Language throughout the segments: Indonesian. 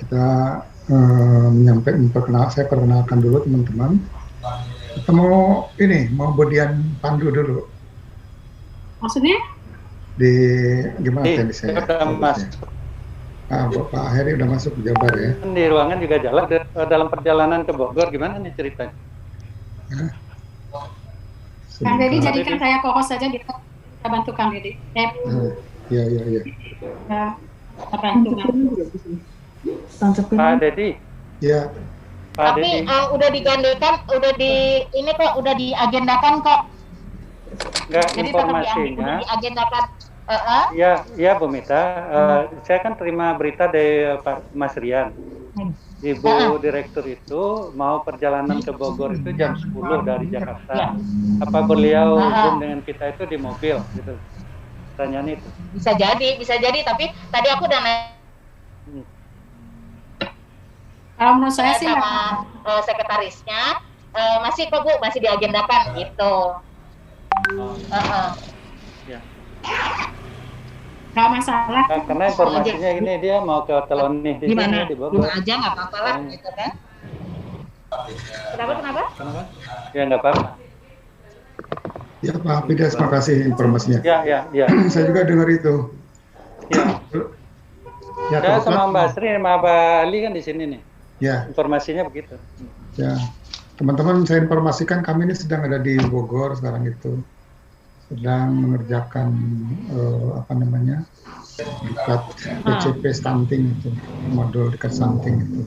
kita saya perkenalkan dulu teman-teman. Kita mau Budian Pandu dulu. Maksudnya? Gimana teknisnya? Pak Heri udah masuk ke Jabar ya? Di ruangan juga jalan. Dalam perjalanan ke Bogor, gimana nih ceritanya? Kang Deddy jadikan saya co-host saja, kita bantu Kang Deddy. Iya. Bantu Pak Deddy. Iya. Tapi udah digandakan, udah diagendakan kok. Enggak, jadi informasinya. Udah diagendakan. Iya Bu Mita. Saya kan terima berita dari Pak Mas Rian. Ibu Direktur itu mau perjalanan ke Bogor itu jam 10 dari Jakarta. Apa beliau Zoom dengan kita itu di mobil gitu? Pertanyaan itu. Bisa jadi. Tapi tadi aku udah nanya. Kalau menurut saya sih sama sekretarisnya masih kok Bu, masih diagendakan gitu. Ya. Nggak masalah. Karena informasinya ini dia mau ke Hotel nih di Gimana? sini di Bogor. Gimana aja nggak apa-apa lah gitu kan? Kenapa? Ya nggak apa-apa. Ya Pak Fides, terima kasih informasinya. Ya. Saya juga dengar itu. Ya, saya sama Mbak Sri sama Mbak Ali kan di sini nih. Ya. Informasinya begitu. Ya, teman-teman saya informasikan kami ini sedang ada di Bogor sekarang itu, sedang mengerjakan dekat PCP stunting itu, modul dekat stunting itu.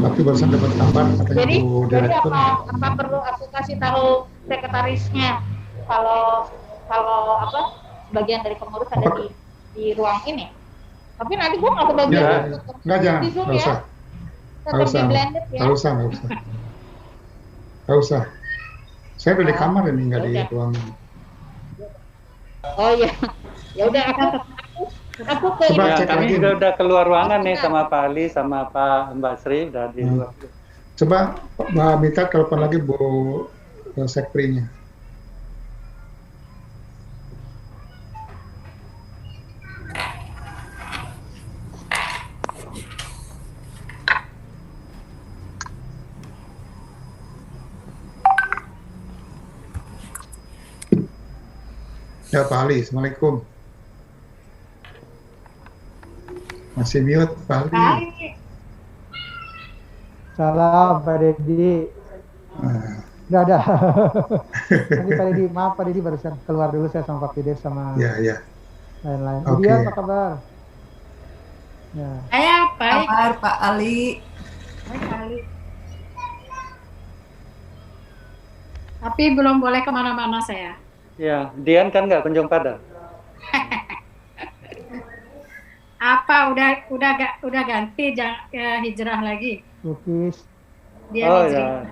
Tapi barusan dapat kabar katanya Bu Direktur. Jadi apa perlu aku kasih tahu sekretarisnya kalau bagian dari pengurus ada di ruang ini? Tapi nanti gua nggak kebagian. Jangan, nggak usah. Nggak usah. Saya udah di kamar ini, nggak di ruangan. Oh iya. Ya udah aku ke Coba ya, cek kami lagi. juga udah keluar ruangan nih sama Pak Ali sama Pak Mbak Sri udah di luar. Coba Mbak Mita telepon lagi Bu Sekprinya. Ya Pak Ali, Assalamualaikum. Masih mute Pak Ali. Salam Pak Deddy. Udah ada. Nanti Pak Deddy, maaf Pak Deddy barusan keluar dulu saya sama Pak Fides sama lain-lain. Oke. Apa kabar? Ya. Kabar Pak Ali. Baik, Pak Ali. Tapi belum boleh kemana-mana saya. Ya, Dian kan nggak kunjung padam. Apa udah ganti hijrah lagi? Lukis. Dia ya.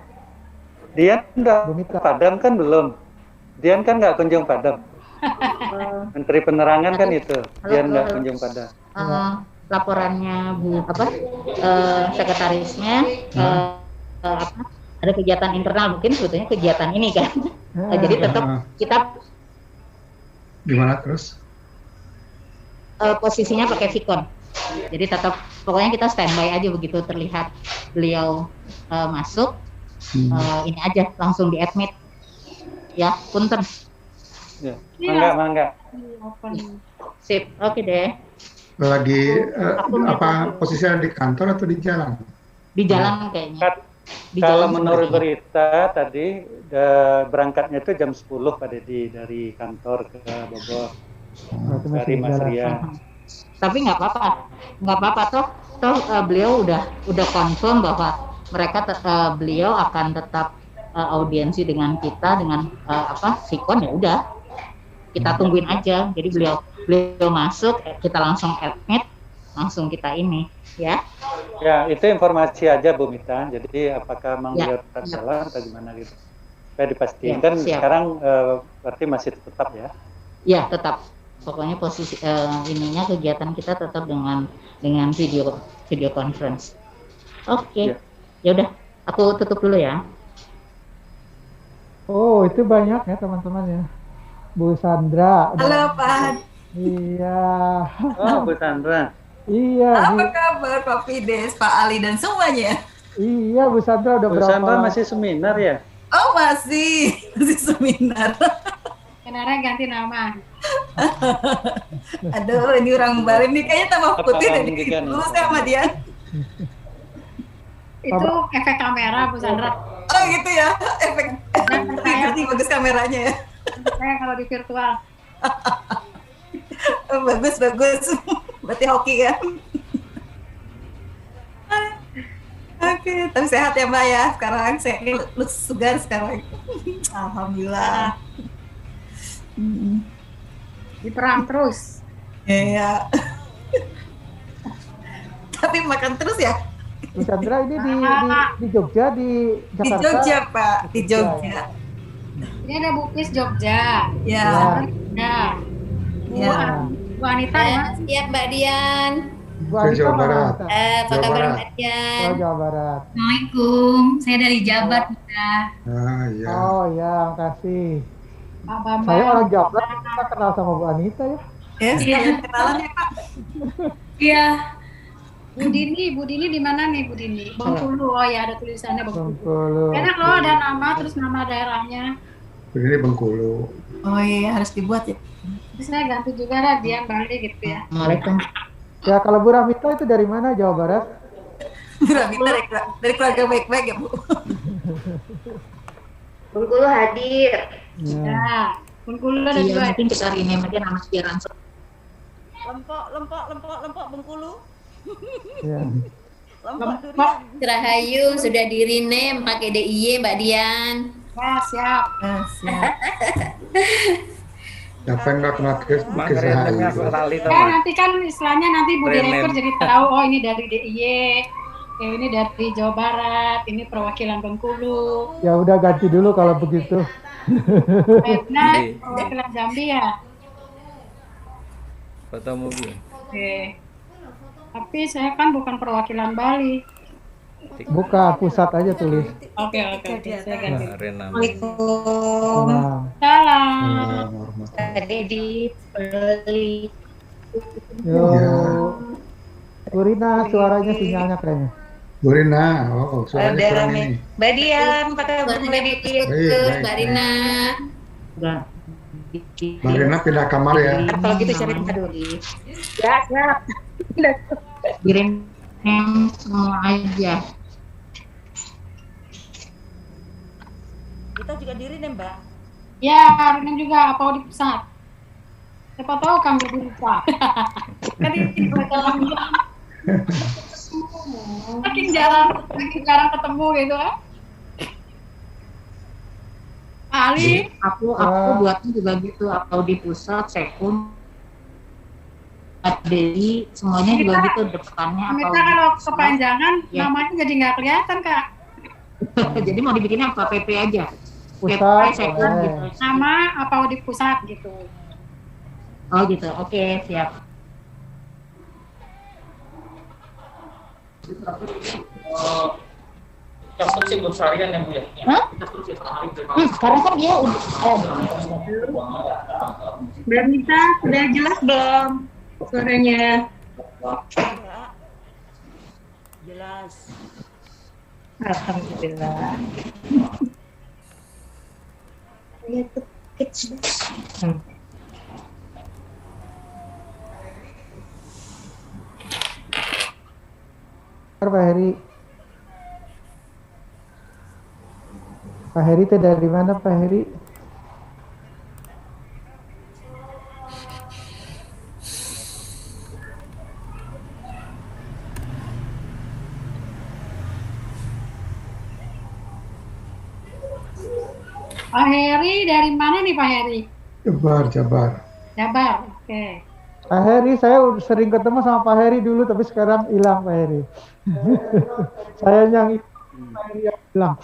Dian udah padam kan belum? Dian kan nggak kunjung padam. Menteri Penerangan kan itu. Dian nggak kunjung padam. Laporannya Bu sekretarisnya ada kegiatan internal, mungkin sebetulnya kegiatan ini kan. Jadi tetap kita gimana terus? Posisinya pakai Vicon. Jadi tetap pokoknya kita standby aja begitu terlihat beliau masuk. Ini aja langsung di admit. Ya, punten. Ya, mangga. Sip, oke deh. Lagi apa posisinya di kantor atau di jalan? Di jalan kayaknya. Kalau menurut berita tadi berangkatnya itu jam 10 Pak Deddy dari kantor ke Bogor dari Mas Rian. Tapi nggak apa-apa toh beliau udah confirm bahwa beliau akan tetap audiensi dengan kita dengan Vicon, ya udah kita tungguin aja. Jadi beliau masuk, kita langsung admit, langsung kita ini. Ya, itu informasi aja Bu Mita. Jadi apakah memang beliau tetap jalan atau gimana gitu? Supaya dipastikan kan sekarang berarti masih tetap ya? Ya, tetap. Pokoknya posisi ininya kegiatan kita tetap dengan video conference. Oke. Ya udah, aku tutup dulu ya. Oh, itu banyak ya teman-teman ya. Bu Sandra. Halo Pak. Iya. Oh, Bu Sandra. Iya. Apa kabar Pak Fides, Pak Ali dan semuanya? Iya, Bu Sandra udah Bu berapa? Sandra masih seminar ya? Oh masih seminar. Sebenarnya ganti nama. Aduh, ini orang Bali nih kayaknya tambah putih dari dulu sama dia. Itu efek kamera Bu Sandra. Oh gitu ya, efek berarti bagus kameranya ya. Saya kalau di virtual. Oh, bagus. Berarti hoki ya. Oke, tapi sehat ya Mbak ya. Sekarang saya lu segar sekarang. Alhamdulillah. Diperang terus. Iya. Tapi makan terus ya? Bu Sandra ini di Jogja, di Jakarta. Di Jogja Pak, di Jogja. Ini ada Bukis Jogja. Ya. Ya. Bu Anita ya. Siap Mbak Dian. Bu Anita Jawa Barat. Apa kabar Mbak Dian? Jawa Barat. Assalamualaikum. Saya dari Jabar. Iya. Oh ya, makasih. Pak Bambang. Saya orang Jawa Barat, kita kenal sama Bu Anita ya. Sekalian kenalan ya Pak. Iya. Bu Dini di mana nih Bu Dini? Bengkulu. Oh ya, ada tulisannya Bengkulu. Enak loh, ada nama terus nama daerahnya. Ini Bengkulu. Oh iya, harus dibuat ya. Terus saya ganti juga lah Dian Bali gitu ya. Assalamualaikum. Ya kalau Bu Ramita itu dari mana, Jawa Barat? Ramita dari keluarga baik-baik ya Bu. Bengkulu hadir. Ya. Bengkulu ada Iya, dua. mungkin kita ini mungkin nama sejarah. Lempok Bengkulu. Ya. Lempok durian. Rahayu sudah di rename pakai DIY Mbak Dian. Ya, siap. Siap. Siapa yang nggak kenal Bukis Rahayu? Ya, nanti kan istilahnya nanti Bu Direktur jadi tahu, oh ini dari DIY, ini dari Jawa Barat, ini perwakilan Bengkulu. Ya udah ganti dulu kalau begitu. Nah, perwakilan Jambi ya. Foto mobil. Oke. Tapi saya kan bukan perwakilan Bali. Buka pusat aja tulis. Oke. Saya ganti. Assalamualaikum. Salam. Tadi dibeli. Yo. Bu Rina, suaranya sinyalnya kayaknya. Bu Rina, suaranya kurang ini. Mbak Dian, apa kabar Mbak Dian? Baik. Mbak Rina. Mbak Rina pindah kamar ya. Kalau gitu cari tempat dulu. Ya, siap. Kirim semua aja. Kita juga diri nih Mbak. Ya, Rina juga apa di pusat. Siapa tahu kami lupa. Kan ini dalam saking jarang ketemu gitu kan. Ali, Aku buatnya juga gitu, atau di pusat, sekun, Dedi, semuanya juga gitu depannya. kita Atau kalau kepanjangan ya. namanya jadi nggak kelihatan Kak. Jadi mau dibikinnya apa PP aja? Pusat, sekun boleh. gitu. Nama apa di pusat gitu. Oh gitu, oke siap. Campur sih belum seharian ya Bu ya? Hah? Sekarang kan dia udah. Mbak Mita, sudah jelas belum suaranya? Jelas. Alhamdulillah. Pak Heri. Pak Heri itu dari mana Pak Heri? Pak Heri dari mana nih Pak Heri? Jabar. Jabar, oke. Pak Heri, saya sering ketemu sama Pak Heri dulu, tapi sekarang hilang Pak Heri. Saya yang Pak Heri yang hilang.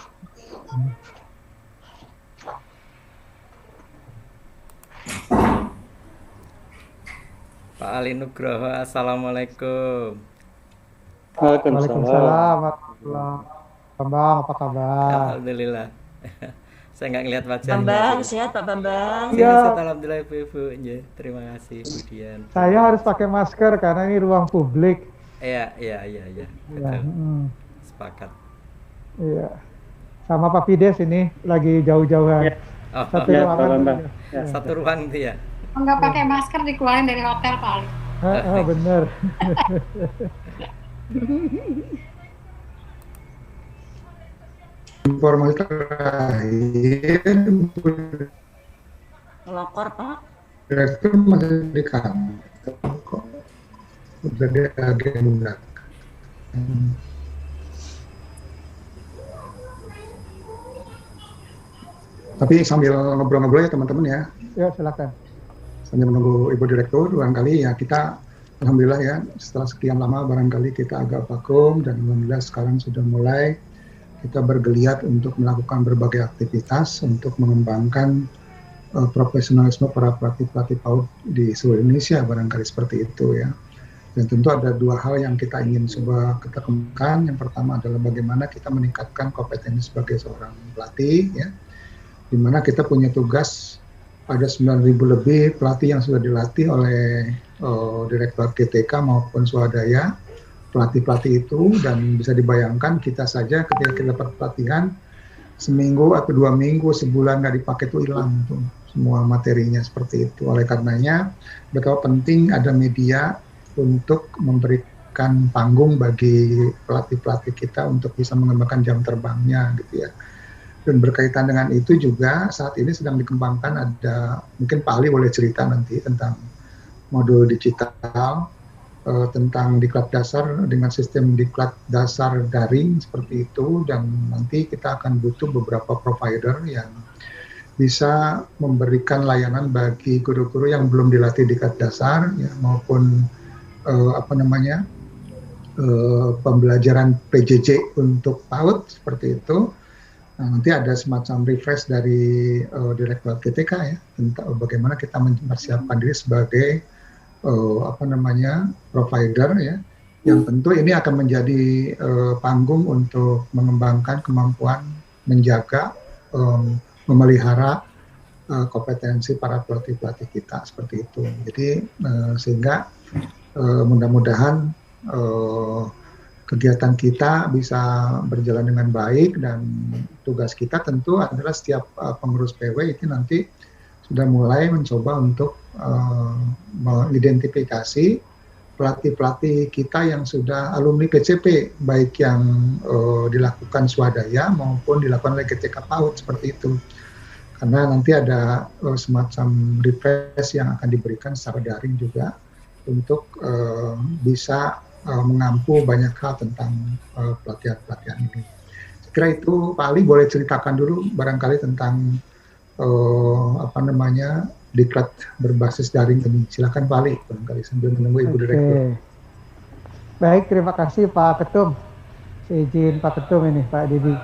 Pak Ali Nugroho, Assalamualaikum. Waalaikumsalam. Bambang, apa kabar? Alhamdulillah. Saya nggak ngeliat wajahnya. Bambang, sehat Pak Bambang. Iya. Sehat, alhamdulillah Ibu. Ya, terima kasih Bu Dian. Saya harus pakai masker karena ini ruang publik. Iya. Ya, Betul. Sepakat. Iya. Sama Pak Fides ini lagi jauh-jauhan. Ya. Oh, Satu Ya, ruangan. Pak Bambang. Ya. satu ruang itu ya. Nggak pakai masker dikeluarin dari hotel paling. Bener. Informasi terakhir, Ngelokor Pak. Direktur masih di kantor kok. Udah dia agenda. Tapi sambil ngobrol-ngobrol ya teman-teman ya. Ya, silakan. Sambil menunggu Ibu Direktur, barangkali ya kita, alhamdulillah ya, setelah sekian lama barangkali kita agak vakum dan alhamdulillah sekarang sudah mulai kita bergeliat untuk melakukan berbagai aktivitas untuk mengembangkan profesionalisme para pelatih-pelatih PAUD di seluruh Indonesia, barangkali seperti itu ya. Dan tentu ada dua hal yang kita ingin coba kita kembangkan. Yang pertama adalah bagaimana kita meningkatkan kompetensi sebagai seorang pelatih ya, di mana kita punya tugas ada 9.000 lebih pelatih yang sudah dilatih oleh Direktorat GTK maupun swadaya pelatih-pelatih itu, dan bisa dibayangkan kita saja ketika kita dapat pelatihan seminggu atau 2 minggu, sebulan nggak dipakai itu hilang tuh semua materinya seperti itu. Oleh karenanya betapa penting ada media untuk memberikan panggung bagi pelatih-pelatih kita untuk bisa mengembangkan jam terbangnya gitu ya. Dan berkaitan dengan itu juga saat ini sedang dikembangkan ada, mungkin Pak Ali boleh cerita nanti tentang modul digital, tentang diklat dasar dengan sistem diklat dasar daring seperti itu, dan nanti kita akan butuh beberapa provider yang bisa memberikan layanan bagi guru-guru yang belum dilatih diklat dasar ya, maupun pembelajaran PJJ untuk PAUD seperti itu. Nah, nanti ada semacam refresh dari Direktorat GTK ya tentang bagaimana kita mempersiapkan diri sebagai provider ya, yang tentu ini akan menjadi panggung untuk mengembangkan kemampuan menjaga, memelihara kompetensi para pelatih-pelatih kita seperti itu. Jadi sehingga mudah-mudahan kegiatan kita bisa berjalan dengan baik, dan tugas kita tentu adalah setiap pengurus PW itu nanti sudah mulai mencoba untuk mengidentifikasi pelatih-pelatih kita yang sudah alumni PCP, baik yang dilakukan swadaya maupun dilakukan oleh GTK PAUD seperti itu. Karena nanti ada semacam refresh yang akan diberikan secara daring juga untuk bisa mengampu banyak hal tentang pelatihan-pelatihan ini. Saya kira itu Pak Ali boleh ceritakan dulu barangkali tentang diklat berbasis daring ini. Silakan Pak Ali, barangkali sambil menunggu Ibu Direktur. Baik, terima kasih Pak Ketum. Saya izin Pak Ketum ini, Pak Didi.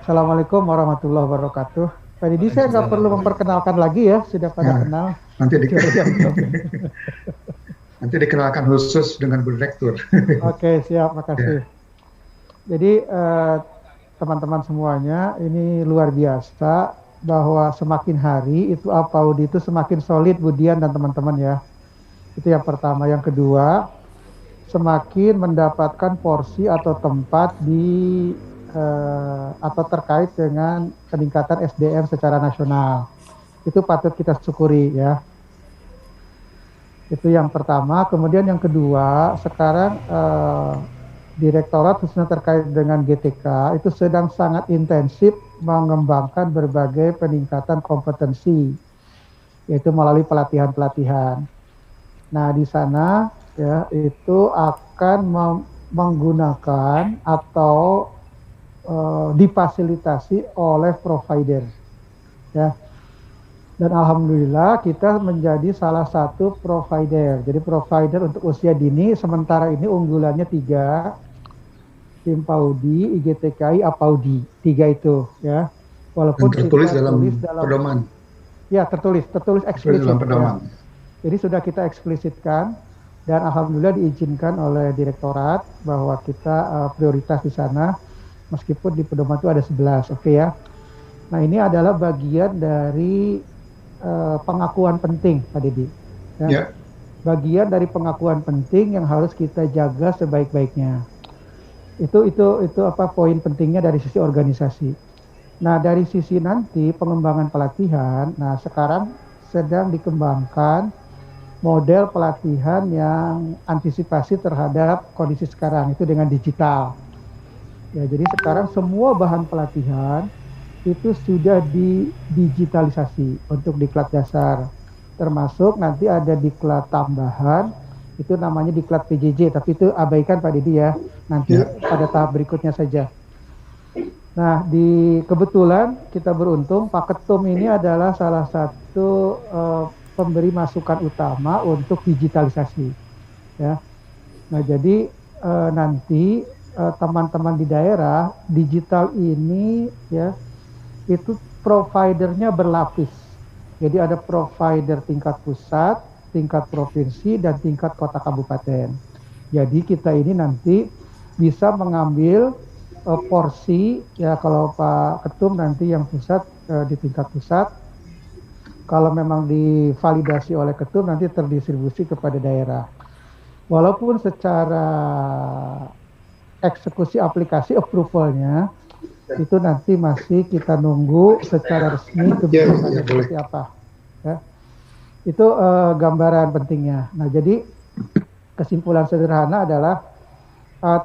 Assalamualaikum warahmatullahi wabarakatuh. Pak Didi, saya nggak perlu memperkenalkan lagi ya, sudah pada kenal. Nanti dikenalkan khusus dengan Bu Direktur. Oke, siap, makasih. Jadi teman-teman semuanya, ini luar biasa bahwa semakin hari itu PAUD itu semakin solid, Bu Dian dan teman-teman ya. Itu yang pertama. Yang kedua, semakin mendapatkan porsi atau tempat di atau terkait dengan peningkatan SDM secara nasional. Itu patut kita syukuri ya. Itu yang pertama. Kemudian yang kedua, sekarang Direktorat khususnya terkait dengan GTK itu sedang sangat intensif mengembangkan berbagai peningkatan kompetensi, yaitu melalui pelatihan-pelatihan. Nah, di sana ya itu akan menggunakan atau difasilitasi oleh provider ya. Dan alhamdulillah kita menjadi salah satu provider. Jadi provider untuk usia dini sementara ini unggulannya 3, tim PAUDI, IGTKI, APAUDI, 3 itu ya. Walaupun dan tertulis dalam pedoman. Ya, tertulis eksplisit. Dalam pedoman. Ya. Jadi sudah kita eksplisitkan dan alhamdulillah diizinkan oleh direktorat bahwa kita prioritas di sana. meskipun di pedoman itu ada 11, oke ya. Nah ini adalah bagian dari pengakuan penting, Pak Didi. Ya. Ya. Bagian dari pengakuan penting yang harus kita jaga sebaik-baiknya. Itu apa poin pentingnya dari sisi organisasi. Nah dari sisi nanti pengembangan pelatihan, nah sekarang sedang dikembangkan model pelatihan yang antisipasi terhadap kondisi sekarang itu dengan digital. Ya, jadi sekarang semua bahan pelatihan itu sudah didigitalisasi untuk diklat dasar. Termasuk nanti ada diklat tambahan, itu namanya diklat PJJ, tapi itu abaikan Pak Didi ya, nanti pada tahap berikutnya saja. Nah, kebetulan kita beruntung Pak Ketum ini adalah salah satu pemberi masukan utama untuk digitalisasi. Ya. Nah, jadi nanti teman-teman di daerah digital ini ya itu providernya berlapis. Jadi ada provider tingkat pusat, tingkat provinsi, dan tingkat kota kabupaten. Jadi kita ini nanti bisa mengambil porsi, ya kalau Pak Ketum nanti yang pusat di tingkat pusat, kalau memang divalidasi oleh Ketum nanti terdistribusi kepada daerah. Walaupun secara eksekusi aplikasi approval-nya itu nanti masih kita nunggu secara resmi kebijakannya seperti apa. Ya. Itu gambaran pentingnya. Nah, jadi kesimpulan sederhana adalah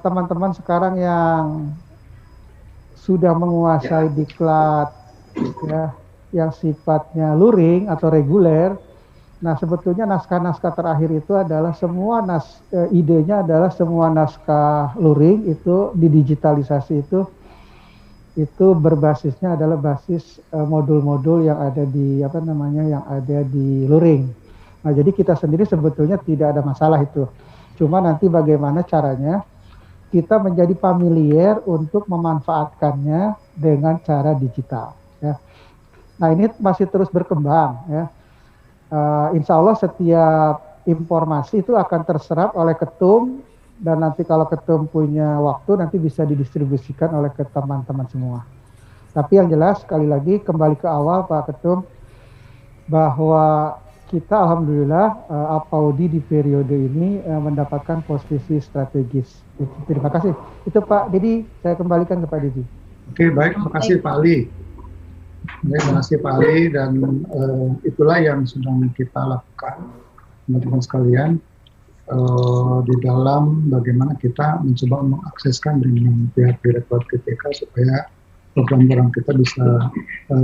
teman-teman sekarang yang sudah menguasai diklat ya, yang sifatnya luring atau reguler. Nah, sebetulnya naskah-naskah terakhir itu adalah semua idenya adalah semua naskah luring itu didigitalisasi itu berbasisnya adalah basis modul-modul yang ada di yang ada di luring. Nah, jadi kita sendiri sebetulnya tidak ada masalah itu. Cuma nanti bagaimana caranya kita menjadi familiar untuk memanfaatkannya dengan cara digital. Ya. Nah, ini masih terus berkembang. Ya. Insya Allah setiap informasi itu akan terserap oleh Ketum, dan nanti kalau Ketum punya waktu nanti bisa didistribusikan oleh ke teman-teman semua. Tapi yang jelas sekali lagi kembali ke awal Pak Ketum, bahwa kita alhamdulillah APAUDI di periode ini mendapatkan posisi strategis. Terima kasih. Itu Pak Didi, saya kembalikan ke Pak Didi. Oke, baik, terima kasih Pak Ali. Terima kasih Pak Ali, dan itulah yang sedang kita lakukan teman-teman sekalian di dalam bagaimana kita mencoba mengakseskan dengan pihak Direktorat PPK supaya program-program kita bisa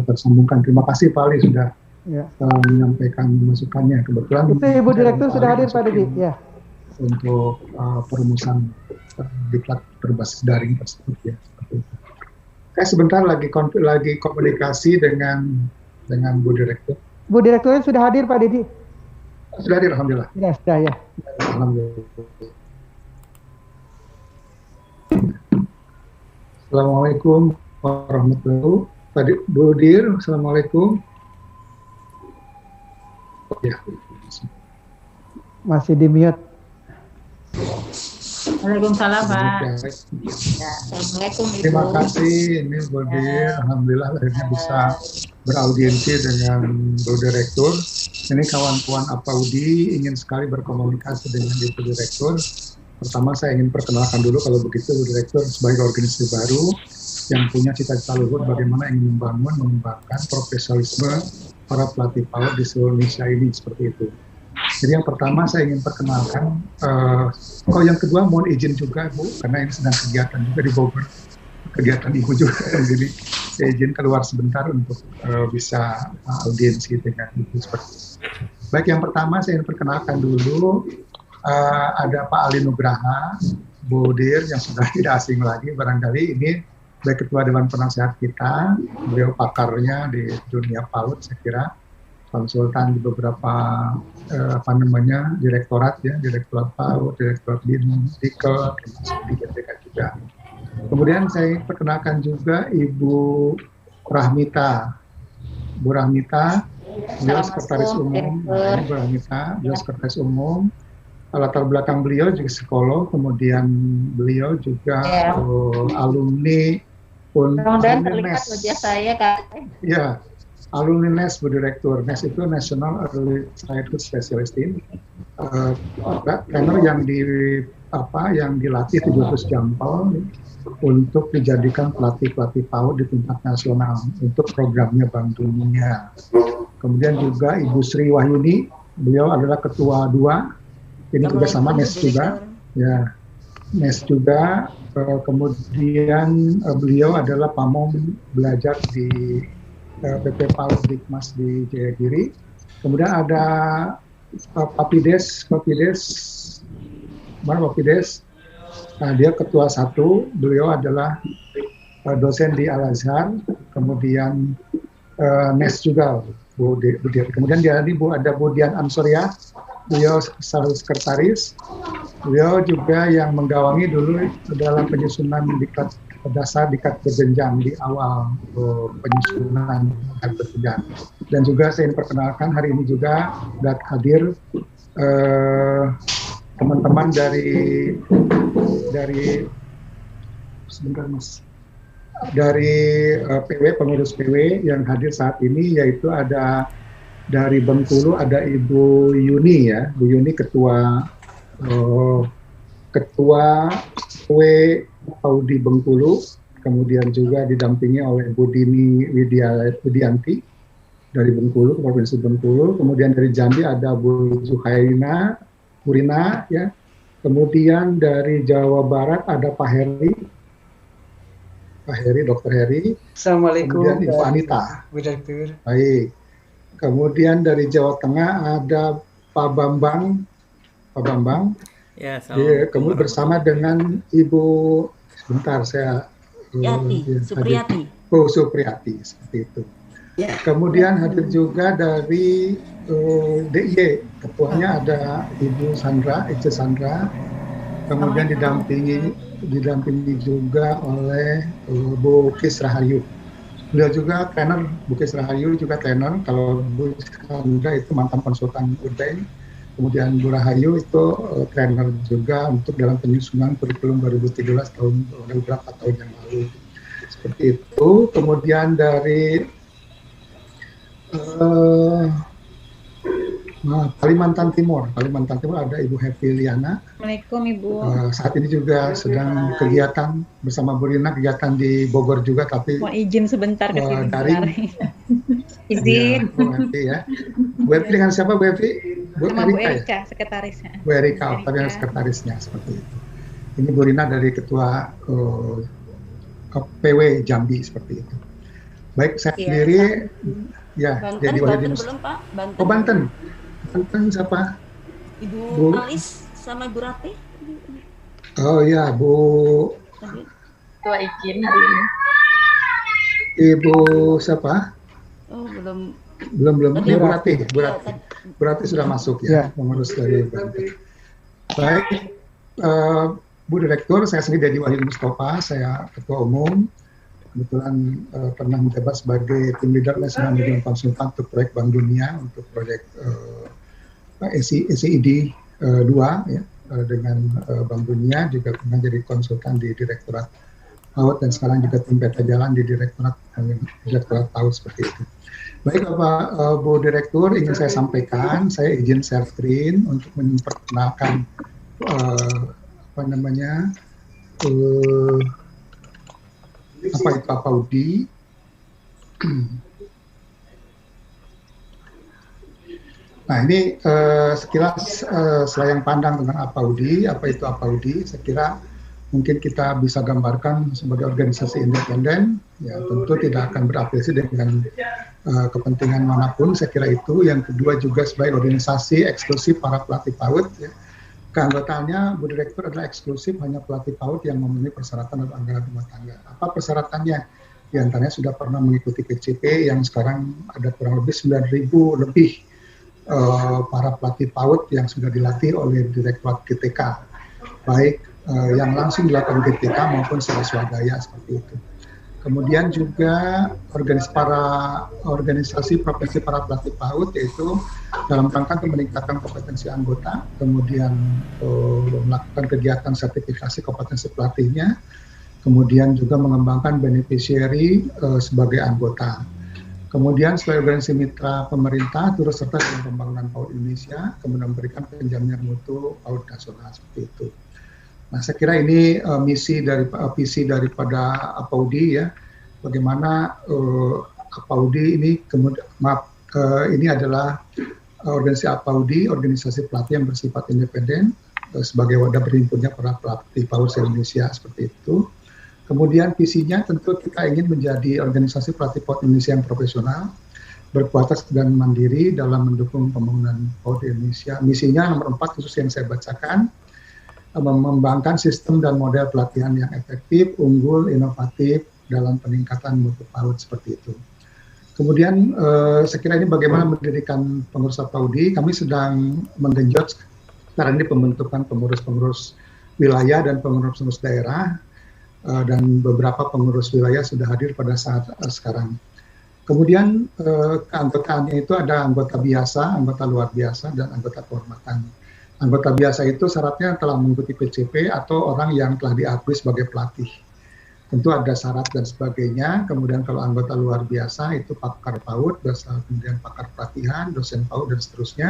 tersambungkan. Terima kasih Pak Ali sudah menyampaikan masukannya. Kebetulan itu Ibu Direktur sudah hadir Pak Didi ya untuk perumusan diklat berbasis daring tersebut ya. Saya sebentar lagi komunikasi dengan Bu Direktur. Bu Direkturnya sudah hadir Pak Didi? Sudah hadir, alhamdulillah. Sudah ya. Alhamdulillah. Assalamualaikum warahmatullahi wabarakatuh. Bu Dir, assalamualaikum. Ya. Masih di mute. Waalaikumsalam Pak. Ya, Assalamualaikum Ibu. Terima kasih, ini Bu Dir, alhamdulillah akhirnya bisa beraudiensi dengan Bu Direktur. Ini kawan-kawan APAUDI ingin sekali berkomunikasi dengan Ibu Direktur. Pertama saya ingin perkenalkan dulu kalau begitu Bu Direktur sebagai organisasi baru yang punya cita-cita luhur bagaimana ingin mengembangkan profesionalisme para pelatih PAUD di seluruh Indonesia ini, seperti itu. Jadi yang pertama saya ingin perkenalkan, kalau yang kedua mohon izin juga Bu, karena ini sedang kegiatan juga di Bogor, kegiatan Ibu juga, jadi saya izin keluar sebentar untuk bisa audiensi dengan Ibu seperti itu. Baik, yang pertama saya ingin perkenalkan dulu, ada Pak Ali Nugraha, Bu Dir yang sudah tidak asing lagi, barangkali ini baik Ketua Dewan Penasehat kita, beliau pakarnya di dunia PAUD saya kira, konsultan di beberapa direktorat ya, direktorat PAUD, direktorat Dikel, termasuk di GTK juga. Kemudian saya perkenalkan juga Ibu Rahmita. Bu Rahmita, beliau sekretaris umum. Bu Rahmita, beliau sekretaris umum latar belakang beliau juga psikolog, kemudian beliau juga alumni Mudah-mudahan terlihat wajah saya, Kak. Ya, alumni NES, Bu Direktur. NES itu National Early Childhood Specialist Team. Trainer yang dilatih 700 jam untuk dijadikan pelatih PAUD di tingkat nasional untuk programnya Bank Dunia. Kemudian juga Ibu Sri Wahyuni, beliau adalah ketua 2. Ini juga sama NES juga. Ya, NES juga. Kemudian beliau adalah pamong belajar di PP PAUD Dikmas di Jayagiri. Kemudian ada Papides. Mana Papides? Nah, dia ketua 1. Beliau adalah dosen di Al Azhar. Kemudian NES juga, Bu Dian. Kemudian ada Bu Dian Ansoria. Beliau sekretaris. Beliau juga yang menggawangi dulu dalam penyusunan diklat dasar diklat berjenjang di awal penyusunan diklat berjenjang. Dan juga saya perkenalkan hari ini juga hadir teman-teman dari sebentar Mas, dari PW, pengurus PW yang hadir saat ini, yaitu ada dari Bengkulu ada Ibu Yuni ya, Bu Yuni ketua PW Audi Bengkulu, kemudian juga didampingi oleh Bu Dini Widianti dari Bengkulu, Provinsi Bengkulu, kemudian dari Jambi ada Bu Zuhaina Purina ya, kemudian dari Jawa Barat ada Pak Heri, Dr. Heri. Assalamualaikum. Kemudian Ibu Anita. Baik. Kemudian dari Jawa Tengah ada Pak Bambang. Ya, kemudian bersama dengan Ibu, sebentar saya Supriyati. Oh, Supriyati, seperti itu. Ya. Kemudian hadir juga dari DIY, ketuanya ada Ibu Sandra, Ice Sandra. Kemudian didampingi juga oleh Bu Kis Rahayu. Beliau juga trainer, Bu Kis Rahayu juga trainer. Kalau Bu Sandra itu mantan konsultan Urbank. Kemudian Bu Rahayu itu trainer juga untuk dalam penyusunan kurikulum 2013 tahun beberapa tahun yang lalu. Seperti itu. Kemudian dari Kalimantan Timur ada Ibu Happy Liana. Assalamualaikum Ibu. Saat ini juga sedang kegiatan bersama Bu Rina, kegiatan di Bogor juga, tapi mau izin sebentar ke sini. Izin. Ya, Bu Happy ya. Bu Happy dengan siapa Bu Happy? Sama Bu Erika, sekretarisnya. Bu Erika, sekretarisnya seperti itu. Ini Bu Rina dari ketua PW Jambi seperti itu. Baik, saya sendiri ya jadi Banten belum Pak? Banten. Oh, Banten siapa? Ibu Alis sama Ibu Rati. Oh ya, Bu Tua izin hari ini. Ibu siapa? Oh, belum. Bu Rati sudah masuk ya, pengurus dari Banten. Baik, Bu Direktur, saya sendiri Dedi Wahyu Mustafa, saya Ketua Umum. Kebetulan pernah menjabat sebagai tim leader National Medium Konsultan untuk proyek Bank Dunia untuk proyek SEID 2 ya, dengan Bank Dunia, juga pernah jadi konsultan di Direktorat PAUD dan sekarang juga tim peta jalan di Direktorat PAUD seperti itu. Baik Bapak Bu Direktur, ingin saya sampaikan, saya izin share screen untuk memperkenalkan apa itu APAUDI. Nah ini sekilas selayang pandang tentang APAUDI, apa itu APAUDI. Saya kira mungkin kita bisa gambarkan sebagai organisasi independen, ya tentu tidak akan berafiliasi dengan kepentingan manapun, saya kira itu. Yang kedua juga sebagai organisasi eksklusif para pelatih PAUD, ya. Keanggotaannya Bu Direktur adalah eksklusif hanya pelatih PAUD yang memenuhi persyaratan dalam anggaran rumah tangga. Apa persyaratannya? Di antaranya sudah pernah mengikuti PCP yang sekarang ada kurang lebih 9.000 lebih para pelatih PAUD yang sudah dilatih oleh Direktorat GTK, baik yang langsung dilakukan GTK maupun secara swadaya seperti itu. Kemudian juga organisasi profesi para pelatih PAUD, yaitu dalam rangka untuk meningkatkan kompetensi anggota, kemudian melakukan kegiatan sertifikasi kompetensi pelatihnya, kemudian juga mengembangkan beneficiary sebagai anggota. Kemudian sebagai organisasi mitra pemerintah turut serta dalam pembangunan PAUD Indonesia, kemudian memberikan penjaminan mutu PAUD nasional seperti itu. Nah, saya kira ini visi daripada APAUDI ya, bagaimana APAUDI ini ini adalah organisasi APAUDI, organisasi pelatih yang bersifat independen sebagai wadah berhimpunnya para pelatih PAUD Indonesia seperti itu. Kemudian visinya tentu kita ingin menjadi organisasi pelatih PAUD Indonesia yang profesional, berkualitas dan mandiri dalam mendukung pembangunan PAUD Indonesia. Misinya nomor 4 khusus yang saya bacakan, mengembangkan sistem dan model pelatihan yang efektif, unggul, inovatif dalam peningkatan mutu PAUD seperti itu. Kemudian saya kira ini bagaimana mendirikan pengurus APAUDI. Kami sedang menggenjot sekarang ini pembentukan pengurus-pengurus wilayah dan pengurus-pengurus daerah, dan beberapa pengurus wilayah sudah hadir pada saat sekarang. Kemudian keanggotaannya itu ada anggota biasa, anggota luar biasa, dan anggota kehormatan. Anggota biasa itu syaratnya telah mengikuti PCP atau orang yang telah diakui sebagai pelatih. Tentu ada syarat dan sebagainya. Kemudian kalau anggota luar biasa itu pakar PAUD, kemudian pakar pelatihan, dosen PAUD, dan seterusnya.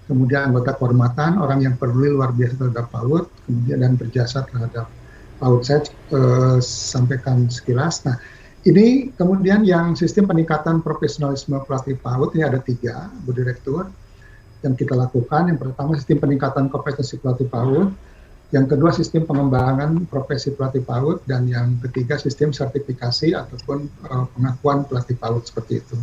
Kemudian anggota kehormatan, orang yang peduli luar biasa terhadap PAUD, kemudian dan berjasa terhadap PAUD. Saya sampaikan sekilas. Nah, ini kemudian yang sistem peningkatan profesionalisme pelatih PAUD, ini ada 3, Bu Direktur, yang kita lakukan. Yang pertama sistem peningkatan kompetensi pelatih PAUD, yang kedua sistem pengembangan profesi pelatih PAUD, dan yang ketiga sistem sertifikasi ataupun pengakuan pelatih PAUD seperti itu.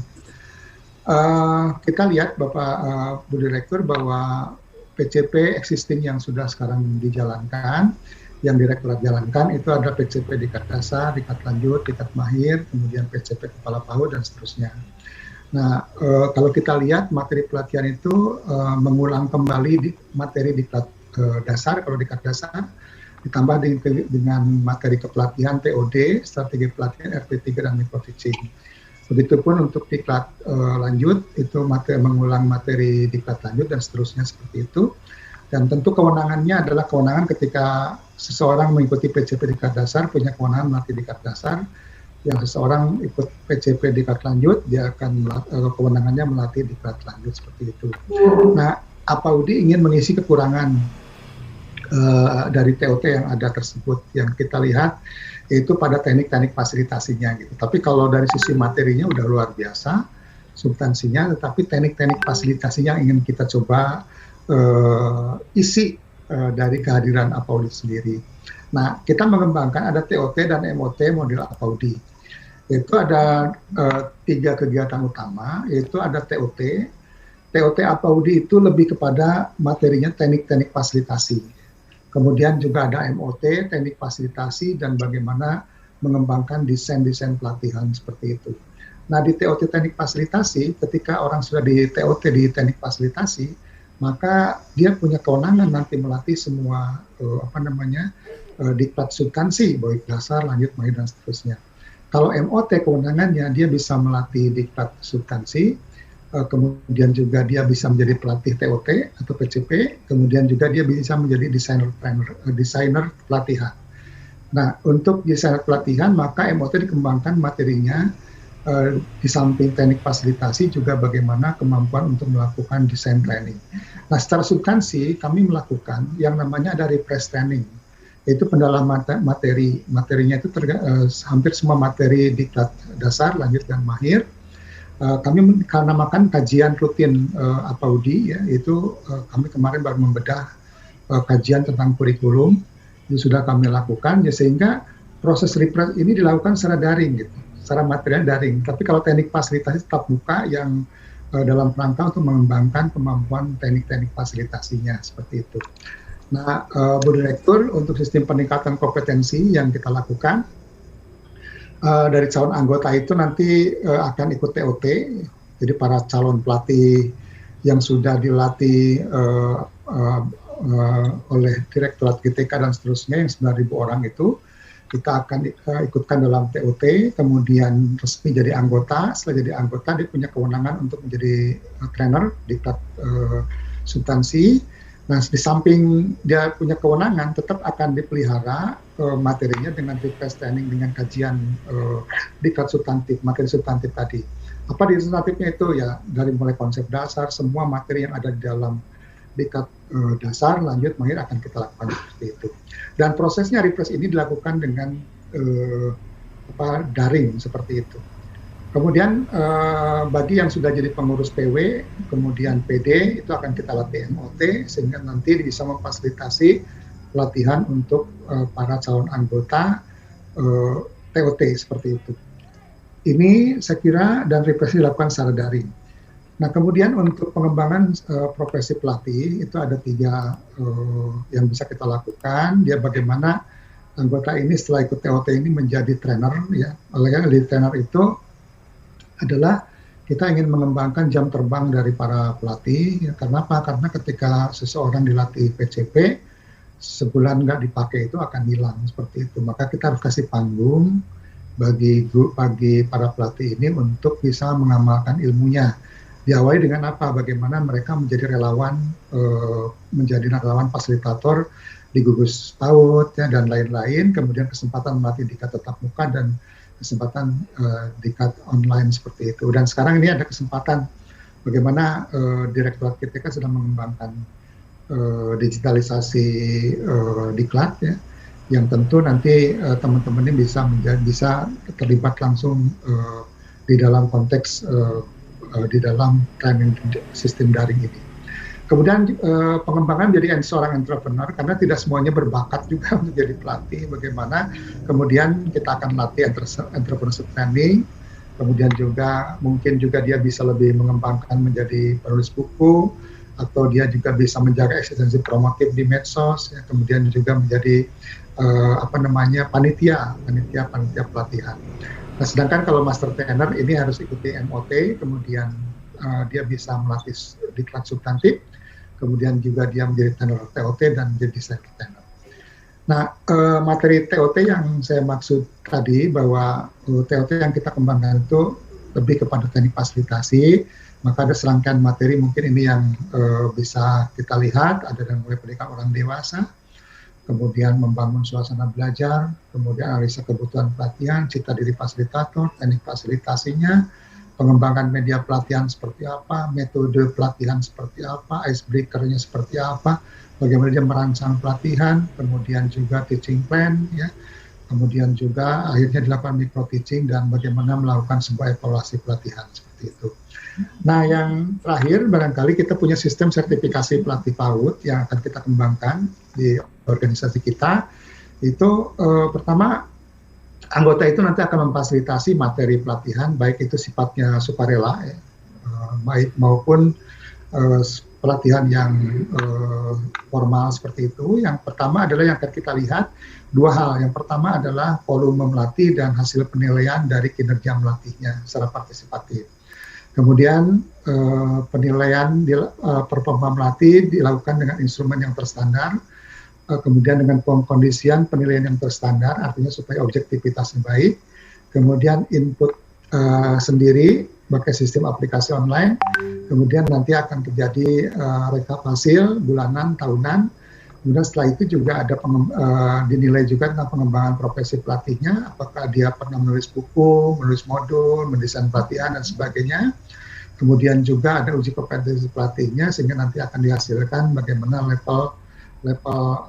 Kita lihat Bapak Bu Direktur bahwa PCP existing yang sudah sekarang dijalankan, yang Direktorat jalankan itu ada PCP tingkat dasar, tingkat lanjut, tingkat mahir, kemudian PCP kepala PAUD, dan seterusnya. Nah, kalau kita lihat materi pelatihan itu mengulang kembali materi diklat dasar, kalau diklat dasar, ditambah dengan materi kepelatihan TOD, strategi pelatihan RP3 dan micro teaching. Begitupun untuk diklat lanjut, itu mengulang materi diklat lanjut dan seterusnya seperti itu. Dan tentu kewenangannya adalah kewenangan ketika seseorang mengikuti PCP diklat dasar, punya kewenangan melatih diklat dasar. Yang seseorang ikut PCP diklat lanjut, dia akan kewenangannya melatih diklat lanjut seperti itu. Nah, APAUDI ingin mengisi kekurangan dari TOT yang ada tersebut. Yang kita lihat yaitu pada teknik-teknik fasilitasinya gitu. Tapi kalau dari sisi materinya udah luar biasa, substansinya, tetapi teknik-teknik fasilitasinya ingin kita coba isi dari kehadiran APAUDI sendiri. Nah, kita mengembangkan ada TOT dan MOT model APAUDI. Itu ada 3 kegiatan utama, yaitu ada TOT. TOT APAUDI itu lebih kepada materinya teknik-teknik fasilitasi. Kemudian juga ada MOT, teknik fasilitasi, dan bagaimana mengembangkan desain-desain pelatihan seperti itu. Nah, di TOT teknik fasilitasi, ketika orang sudah di TOT di teknik fasilitasi, maka dia punya kewenangan nanti melatih semua diklat substansi, baik dasar, lanjut, mahir, dan seterusnya. Kalau MOT kewenangannya, dia bisa melatih diklat substansi, kemudian juga dia bisa menjadi pelatih TOT atau PCP, kemudian juga dia bisa menjadi desainer pelatihan. Nah, untuk desainer pelatihan, maka MOT dikembangkan materinya, di samping teknik fasilitasi juga bagaimana kemampuan untuk melakukan desain training. Nah, secara substansi kami melakukan yang namanya ada refresh training, yaitu pendalaman materinya itu hampir semua materi diklat dasar, lanjut, dan mahir. Kami namakan kajian rutin APAUDI, ya, itu kami kemarin baru membedah kajian tentang kurikulum, itu sudah kami lakukan, ya, sehingga proses refresh ini dilakukan secara daring, gitu, secara material daring. Tapi kalau teknik fasilitasi tetap muka yang dalam rangka untuk mengembangkan kemampuan teknik-teknik fasilitasinya, seperti itu. Nah, Bu Direktur, untuk sistem peningkatan kompetensi yang kita lakukan, dari calon anggota itu nanti akan ikut TOT, jadi para calon pelatih yang sudah dilatih oleh Direktorat GTK dan seterusnya, yang 9.000 orang itu kita akan ikutkan dalam TOT, kemudian resmi jadi anggota. Setelah jadi anggota, dia punya kewenangan untuk menjadi trainer di substansi. Nah, di samping dia punya kewenangan, tetap akan dipelihara materinya dengan refresh training, dengan kajian diklat substantif, materi substantif tadi. Apa di substantifnya itu ya, dari mulai konsep dasar, semua materi yang ada di dalam diklat dasar, lanjut, mahir akan kita lakukan seperti itu. Dan prosesnya refresh ini dilakukan dengan daring seperti itu. Kemudian bagi yang sudah jadi pengurus PW, kemudian PD, itu akan kita latih MOT, sehingga nanti bisa memfasilitasi pelatihan untuk para calon anggota TOT seperti itu. Ini saya kira dan refresh dilakukan secara daring. Nah, kemudian untuk pengembangan profesi pelatih itu ada 3 yang bisa kita lakukan. Dia bagaimana anggota ini setelah ikut TOT ini menjadi trainer, ya. Oleh trainer itu adalah kita ingin mengembangkan jam terbang dari para pelatih. Ya, karena apa? Karena ketika seseorang dilatih PCP, sebulan nggak dipakai itu akan hilang seperti itu. Maka kita harus kasih panggung bagi para pelatih ini untuk bisa mengamalkan ilmunya. Diawali dengan apa? Bagaimana mereka menjadi relawan fasilitator di gugus PAUD, ya, dan lain-lain. Kemudian kesempatan melatih diklat tatap muka dan kesempatan diklat online seperti itu. Dan sekarang ini ada kesempatan bagaimana Direktorat KTK sedang mengembangkan digitalisasi diklat, ya, yang tentu nanti teman-teman ini bisa terlibat langsung di dalam konteks di dalam training sistem daring ini. Kemudian pengembangan menjadi seorang entrepreneur, karena tidak semuanya berbakat juga untuk jadi pelatih. Bagaimana kemudian kita akan latih entrepreneurship training, kemudian juga mungkin juga dia bisa lebih mengembangkan menjadi penulis buku, atau dia juga bisa menjaga eksistensi promotif di medsos, ya, kemudian juga menjadi panitia pelatihan. Nah, sedangkan kalau master trainer ini harus ikuti MOT, kemudian dia bisa melatih diklat substantif, kemudian juga dia menjadi trainer TOT dan menjadi desainer trainer. Nah, materi TOT yang saya maksud tadi bahwa TOT yang kita kembangkan itu lebih kepada teknik fasilitasi, maka ada serangkaian materi mungkin ini yang bisa kita lihat, ada dari mulai pendidikan orang dewasa, kemudian membangun suasana belajar, kemudian analisa kebutuhan pelatihan, cita diri fasilitator, teknik fasilitasinya, pengembangan media pelatihan seperti apa, metode pelatihan seperti apa, icebreaker-nya seperti apa, bagaimana dia merancang pelatihan, kemudian juga teaching plan, ya, kemudian juga akhirnya dilakukan micro teaching dan bagaimana melakukan sebuah evaluasi pelatihan seperti itu. Nah, yang terakhir barangkali kita punya sistem sertifikasi pelatih PAUD yang akan kita kembangkan di organisasi kita. Itu pertama, anggota itu nanti akan memfasilitasi materi pelatihan, baik itu sifatnya sukarela, ya, maupun pelatihan yang formal seperti itu. Yang pertama adalah yang akan kita lihat dua hal. Yang pertama adalah volume melatih dan hasil penilaian dari kinerja melatihnya secara partisipatif. Kemudian penilaian performa melatih dilakukan dengan instrumen yang terstandar, kemudian dengan pengkondisian penilaian yang terstandar, artinya supaya objektivitasnya baik. Kemudian input sendiri pakai sistem aplikasi online, kemudian nanti akan terjadi rekap hasil bulanan, tahunan. Kemudian setelah itu juga ada dinilai juga tentang pengembangan profesi pelatihnya, apakah dia pernah menulis buku, menulis modul, mendesain pelatihan, dan sebagainya. Kemudian juga ada uji kompetensi pelatihnya, sehingga nanti akan dihasilkan bagaimana level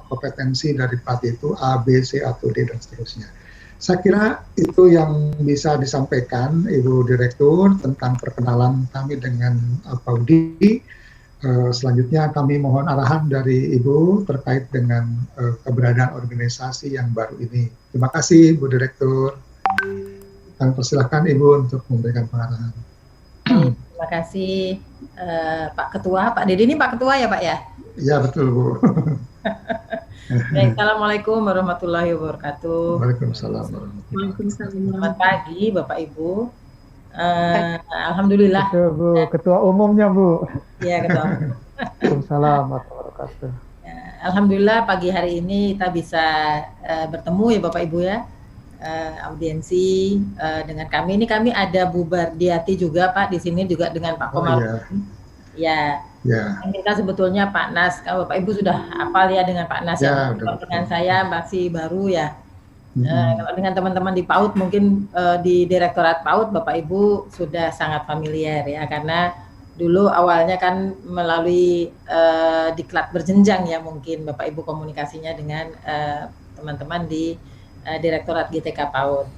kompetensi dari pelatih itu A, B, C, atau D, dan seterusnya. Saya kira itu yang bisa disampaikan Ibu Direktur tentang perkenalan kami dengan Paudi. Selanjutnya kami mohon arahan dari Ibu terkait dengan keberadaan organisasi yang baru ini. Terima kasih Ibu Direktur. Kami persilahkan Ibu untuk memberikan pengarahan. Terima kasih Pak Ketua. Pak Dede ini Pak Ketua ya Pak ya? Iya betul Bu. Baik, Assalamualaikum warahmatullahi wabarakatuh. Waalaikumsalam. Selamat pagi Bapak Ibu. Alhamdulillah. Betul, Bu. Ketua umumnya Bu. Iya Ketua. Waalaikumsalam warahmatullahi wabarakatuh. Alhamdulillah pagi hari ini kita bisa bertemu ya Bapak Ibu ya. audiensi dengan kami. Ini kami ada Bu Bardiati juga Pak di sini juga dengan Pak Komar. Ya. Kita sebetulnya Pak Nas, kalau Bapak Ibu sudah hafal ya dengan Pak Nas ya. Kalau dengan saya masih baru ya. Kalau dengan teman-teman di PAUD mungkin di Direktorat PAUD Bapak Ibu sudah sangat familiar ya, karena dulu awalnya kan melalui diklat berjenjang ya, mungkin Bapak Ibu komunikasinya dengan teman-teman di Direktorat GTK PAUD.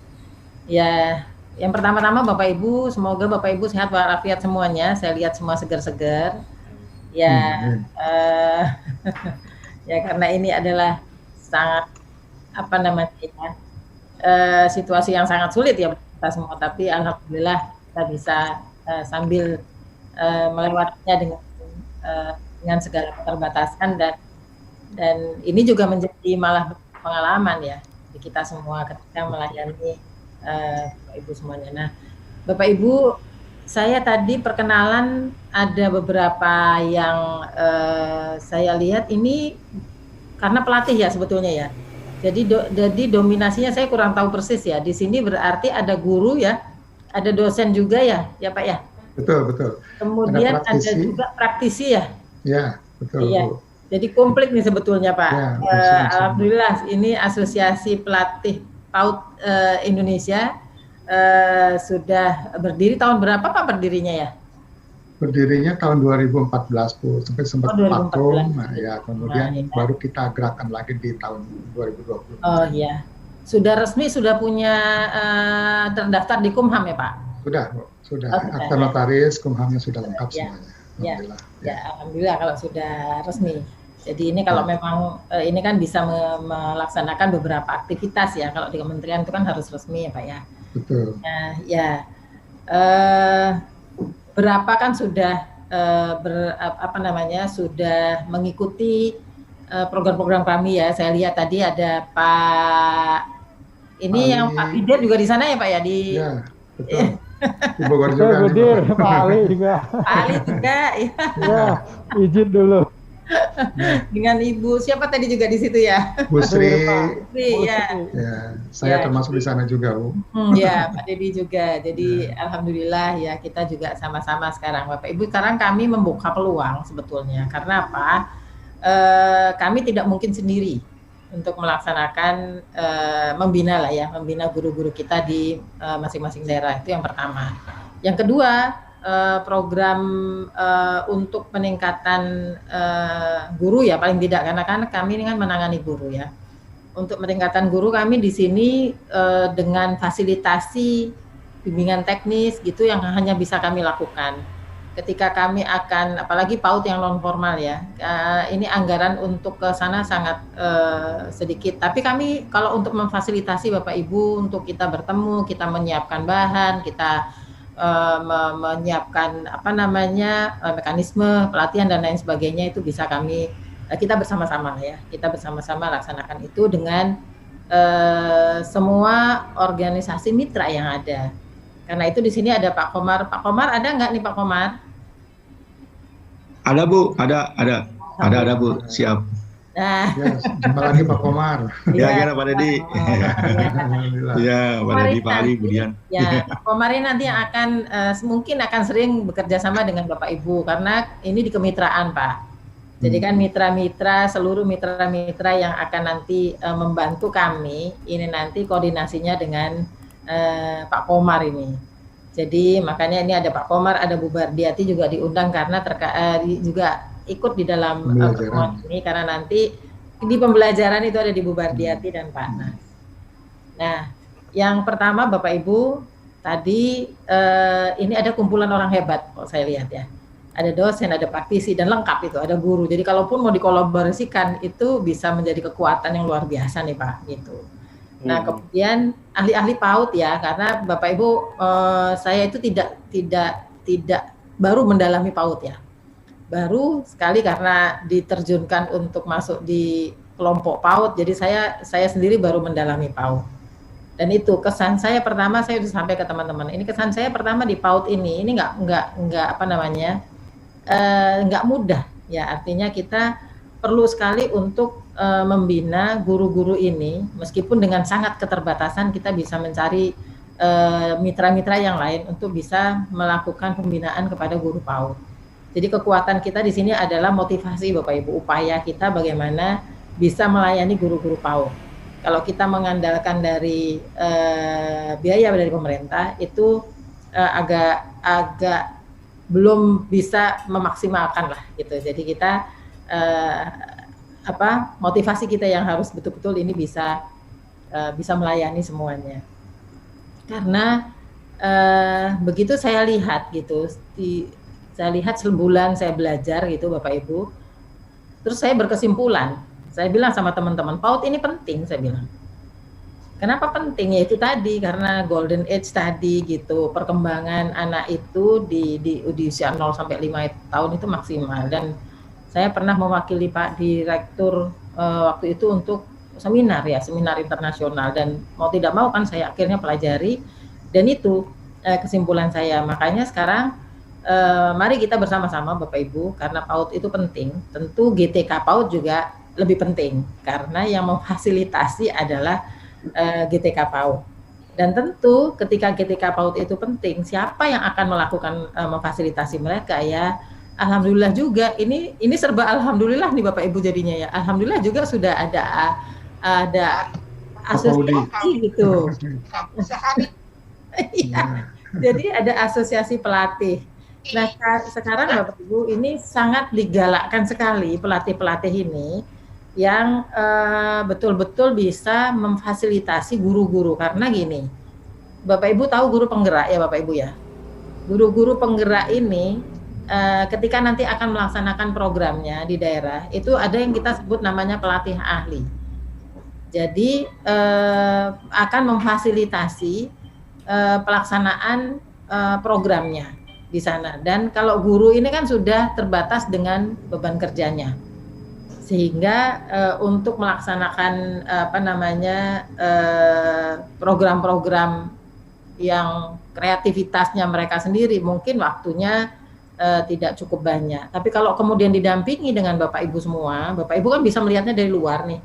Ya, yang pertama-tama Bapak Ibu, semoga Bapak Ibu sehat walafiat semuanya. Saya lihat semua segar-segar. Ya, ya karena ini adalah sangat apa namanya ya, situasi yang sangat sulit ya kita semua. Tapi alhamdulillah kita bisa sambil melewatinya dengan segala keterbatasan, dan ini juga menjadi malah pengalaman ya di kita semua ketika melayani Bapak Ibu semuanya. Nah, Bapak Ibu, saya tadi perkenalan ada beberapa yang saya lihat ini karena pelatih ya sebetulnya ya. Jadi dominasinya saya kurang tahu persis ya. Di sini berarti ada guru ya, ada dosen juga ya, ya Pak ya. Betul. Kemudian ada juga praktisi ya. Ya, betul. Iya. Jadi komplit nih sebetulnya Pak. Ya, alhamdulillah ini Asosiasi Pelatih PAUD Indonesia sudah berdiri tahun berapa Pak berdirinya ya? Berdirinya tahun 2014 Bu, sampai sempat vakum, nah ya kemudian baru kita gerakan lagi di tahun 2020. Oh iya, sudah resmi sudah punya terdaftar di Kumham ya Pak? Sudah. Akta notaris, Kumhamnya sudah lengkap semuanya. Alhamdulillah. Ya, alhamdulillah kalau sudah resmi. Jadi ini kalau memang ini kan bisa melaksanakan beberapa aktivitas ya, kalau di kementerian itu kan harus resmi ya Pak ya. Betul. Nah, ya. Berapa kan sudah sudah mengikuti program-program kami ya. Saya lihat tadi ada Pak ini yang Pak Fidir juga di sana ya Pak ya di. Ya, betul. Di Bogor juga. Pak Ali juga. Pak Ali juga ya. Ya, izin dulu. Dengan Ibu siapa tadi juga di situ ya? Bu Sri. Ya. Saya termasuk di sana juga, Bu. Ya, Pak Dedi juga. Jadi alhamdulillah ya kita juga sama-sama sekarang Bapak Ibu. Sekarang kami membuka peluang sebetulnya. Karena apa? Kami tidak mungkin sendiri untuk melaksanakan membina lah ya, membina guru-guru kita di masing-masing daerah. Itu yang pertama. Yang kedua, program untuk peningkatan guru ya paling tidak, karena kan kami ini kan menangani guru ya. Untuk peningkatan guru kami di sini dengan fasilitasi bimbingan teknis gitu yang hanya bisa kami lakukan. Ketika kami akan, apalagi PAUD yang non formal ya, ini anggaran untuk ke sana sangat sedikit. Tapi kami kalau untuk memfasilitasi Bapak Ibu untuk kita bertemu, kita menyiapkan bahan, kita menyiapkan mekanisme pelatihan dan lain sebagainya, itu bisa kita bersama-sama ya, kita bersama-sama laksanakan itu dengan semua organisasi mitra yang ada. Karena itu di sini ada Pak Komar. Pak Komar ada nggak nih Pak Komar? Ada Bu, ada Bu, siap. Nah, jumpa lagi Pak Komar. Ya, gimana Pak Dedi? Ya, Pak Dedi, Pak Ali, kemudian. Ya, Pak Komar ini nanti yang akan mungkin akan sering bekerja sama dengan Bapak Ibu karena ini di kemitraan Pak. Jadi kan mitra-mitra, seluruh mitra-mitra yang akan nanti membantu kami ini nanti koordinasinya dengan Pak Komar ini. Jadi makanya ini ada Pak Komar, ada Bu Bardiati juga diundang karena juga ikut di dalam pertemuan ini karena nanti di pembelajaran itu ada di Bu Bardiati dan Pak Nas. Nah, yang pertama Bapak Ibu tadi ini ada kumpulan orang hebat kok saya lihat ya. Ada dosen, ada praktisi dan lengkap itu, ada guru. Jadi kalaupun mau dikolaborasikan itu bisa menjadi kekuatan yang luar biasa nih Pak gitu. Nah, kemudian ahli-ahli PAUD ya, karena Bapak Ibu saya itu tidak baru mendalami PAUD ya. Baru sekali karena diterjunkan untuk masuk di kelompok PAUD, jadi saya sendiri baru mendalami PAUD. Dan itu kesan saya pertama, saya sudah sampai ke teman-teman. Ini kesan saya pertama di PAUD ini nggak mudah ya. Artinya kita perlu sekali untuk membina guru-guru ini, meskipun dengan sangat keterbatasan kita bisa mencari mitra-mitra yang lain untuk bisa melakukan pembinaan kepada guru PAUD. Jadi kekuatan kita di sini adalah motivasi Bapak Ibu, upaya kita bagaimana bisa melayani guru-guru PAUD. Kalau kita mengandalkan dari biaya dari pemerintah itu agak belum bisa memaksimalkan lah gitu. Jadi kita motivasi kita yang harus betul-betul ini bisa melayani semuanya. Karena begitu saya lihat gitu, saya lihat sebulan saya belajar gitu Bapak Ibu, terus saya berkesimpulan, saya bilang sama teman-teman, PAUD ini penting, saya bilang. Kenapa penting? Ya itu tadi, karena golden age tadi gitu, perkembangan anak itu di usia 0 sampai 5 tahun itu maksimal. Dan saya pernah mewakili Pak Direktur waktu itu untuk seminar internasional, dan mau tidak mau kan saya akhirnya pelajari, dan itu kesimpulan saya. Makanya sekarang mari kita bersama-sama Bapak Ibu, karena PAUD itu penting, tentu GTK PAUD juga lebih penting, karena yang memfasilitasi adalah GTK PAUD. Dan tentu ketika GTK PAUD itu penting, siapa yang akan melakukan memfasilitasi mereka ya? Alhamdulillah juga, ini serba alhamdulillah nih Bapak Ibu jadinya ya. Alhamdulillah juga sudah ada asosiasi gitu. Iya. Jadi ada asosiasi pelatih. Nah sekarang Bapak Ibu ini sangat digalakkan sekali pelatih-pelatih ini yang betul-betul bisa memfasilitasi guru-guru, karena gini, Bapak Ibu tahu guru penggerak ya Bapak Ibu ya. Guru-guru penggerak ini ketika nanti akan melaksanakan programnya di daerah, itu ada yang kita sebut namanya pelatih ahli. Jadi akan memfasilitasi pelaksanaan programnya di sana. Dan kalau guru ini kan sudah terbatas dengan beban kerjanya, sehingga untuk melaksanakan program-program yang kreativitasnya mereka sendiri mungkin waktunya tidak cukup banyak. Tapi kalau kemudian didampingi dengan Bapak Ibu semua, Bapak Ibu kan bisa melihatnya dari luar nih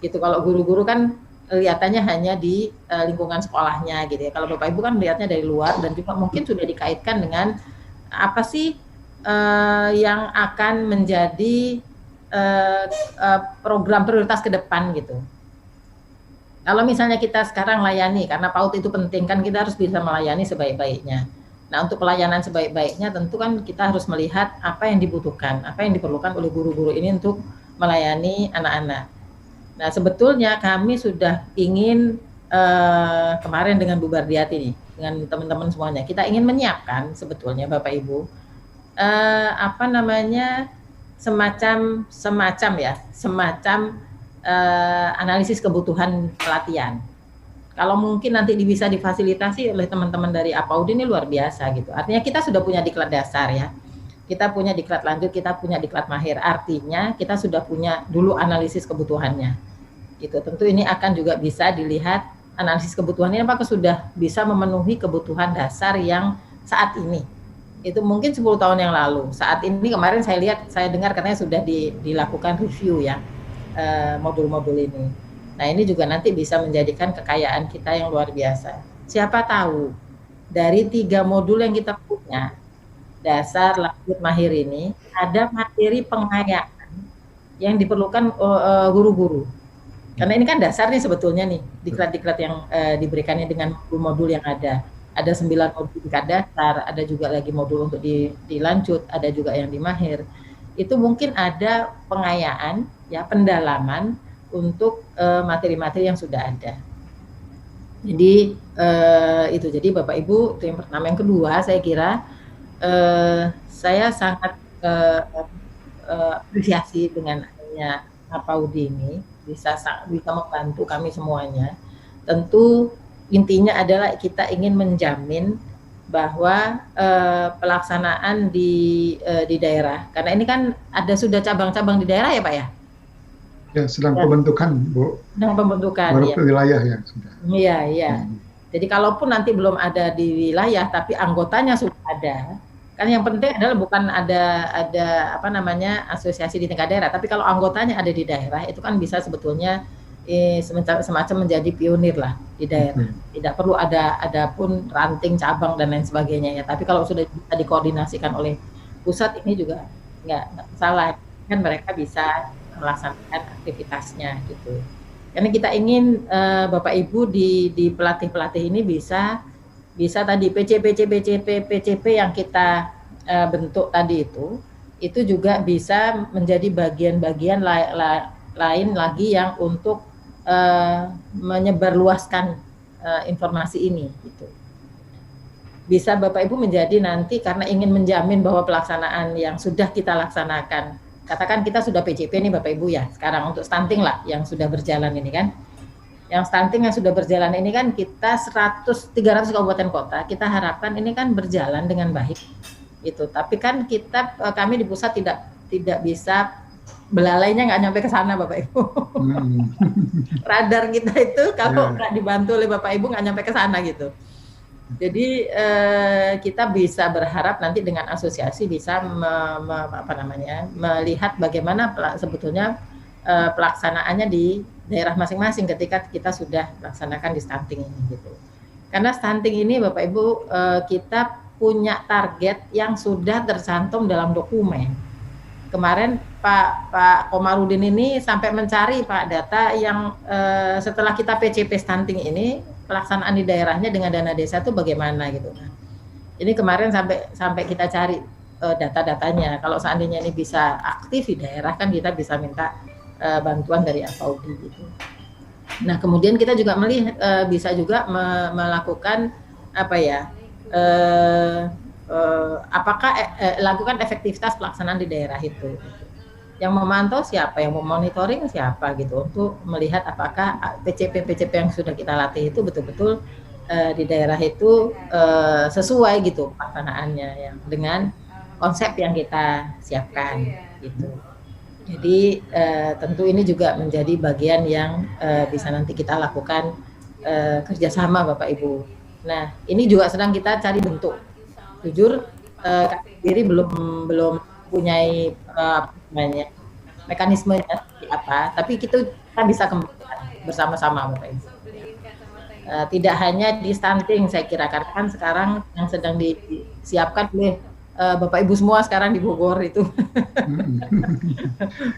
gitu. Kalau guru-guru kan lihatannya hanya di lingkungan sekolahnya gitu ya. Kalau Bapak Ibu kan melihatnya dari luar, dan juga mungkin sudah dikaitkan dengan apa sih yang akan menjadi program prioritas ke depan gitu. Kalau misalnya kita sekarang layani, karena PAUD itu penting kan, kita harus bisa melayani sebaik-baiknya. Nah untuk pelayanan sebaik-baiknya tentu kan kita harus melihat apa yang dibutuhkan, apa yang diperlukan oleh guru-guru ini untuk melayani anak-anak. Nah sebetulnya kami sudah ingin kemarin dengan Bu Bardiati nih, dengan teman-teman semuanya, kita ingin menyiapkan sebetulnya Bapak Ibu semacam analisis kebutuhan pelatihan. Kalau mungkin nanti bisa difasilitasi oleh teman-teman dari APAUD ini luar biasa gitu. Artinya kita sudah punya diklat dasar ya. Kita punya diklat lanjut, kita punya diklat mahir. Artinya kita sudah punya dulu analisis kebutuhannya. Gitu. Tentu ini akan juga bisa dilihat analisis kebutuhannya apakah sudah bisa memenuhi kebutuhan dasar yang saat ini. Itu mungkin 10 tahun yang lalu. Saat ini kemarin saya dengar katanya sudah dilakukan review ya modul-modul ini. Nah ini juga nanti bisa menjadikan kekayaan kita yang luar biasa. Siapa tahu dari 3 modul yang kita punya, dasar, lanjut, mahir ini, ada materi pengayaan yang diperlukan guru-guru. Karena ini kan dasar nih sebetulnya nih, diklat-diklat yang diberikannya dengan modul yang ada. Ada 9 modul tingkat dasar, ada juga lagi modul untuk dilanjut, ada juga yang di mahir. Itu mungkin ada pengayaan, ya pendalaman untuk materi-materi yang sudah ada. Jadi itu, jadi Bapak Ibu itu yang pertama. Yang kedua saya kira saya sangat apresiasi dengan adanya APAUD ini bisa membantu kami semuanya. Tentu intinya adalah kita ingin menjamin bahwa pelaksanaan di daerah, karena ini kan ada sudah cabang-cabang di daerah ya Pak ya? Ya, sedang pembentukan, Bu. Sedang pembentukan, baru ya. Wilayah ya sudah. Iya, iya. Jadi kalaupun nanti belum ada di wilayah, tapi anggotanya sudah ada, Kan yang penting adalah bukan ada apa namanya asosiasi di tingkat daerah, tapi kalau anggotanya ada di daerah itu kan bisa sebetulnya semacam menjadi pionir lah di daerah. Tidak perlu ada pun ranting cabang dan lain sebagainya ya. Tapi kalau sudah bisa dikoordinasikan oleh pusat ini juga nggak salah, kan mereka bisa melaksanakan aktivitasnya gitu. Karena kita ingin Bapak Ibu di pelatih-pelatih ini bisa tadi PCP yang kita bentuk tadi itu juga bisa menjadi bagian-bagian lain lagi yang untuk menyebarluaskan informasi ini gitu. Bisa Bapak Ibu menjadi nanti karena ingin menjamin bahwa pelaksanaan yang sudah kita laksanakan, katakan kita sudah PCP nih Bapak Ibu ya, sekarang untuk stunting lah yang sudah berjalan ini kan. Yang stunting yang sudah berjalan ini kan kita 300 kabupaten kota, kita harapkan ini kan berjalan dengan baik gitu. Tapi kan kami di pusat tidak bisa, belalainya nggak nyampe ke sana Bapak Ibu. Radar kita itu kalau nggak dibantu oleh Bapak Ibu nggak nyampe ke sana gitu. Jadi kita bisa berharap nanti dengan asosiasi bisa melihat bagaimana sebetulnya pelaksanaannya di daerah masing-masing ketika kita sudah laksanakan di stunting ini gitu. Karena stunting ini Bapak Ibu kita punya target yang sudah tercantum dalam dokumen. Kemarin Pak Komarudin ini sampai mencari Pak data yang setelah kita PCP stunting ini pelaksanaan di daerahnya dengan dana desa itu bagaimana gitu. Nah, ini kemarin sampai kita cari data-datanya. Kalau seandainya ini bisa aktif di daerah kan kita bisa minta bantuan dari FAUD gitu. Nah kemudian kita juga bisa juga melakukan apakah lakukan efektivitas pelaksanaan di daerah itu. Yang memantau siapa, yang memonitoring siapa gitu untuk melihat apakah PCP yang sudah kita latih itu betul-betul di daerah itu sesuai gitu pelaksanaannya ya, dengan konsep yang kita siapkan gitu. Jadi tentu ini juga menjadi bagian yang bisa nanti kita lakukan kerjasama Bapak Ibu. Nah ini juga sedang kita cari bentuk. Jujur kami sendiri belum punyai mekanismenya seperti apa, tapi kita bisa kembangkan bersama-sama Bapak Ibu. Tidak hanya di stunting saya kira, karena kan sekarang yang sedang disiapkan oleh Bapak Ibu semua sekarang di Bogor itu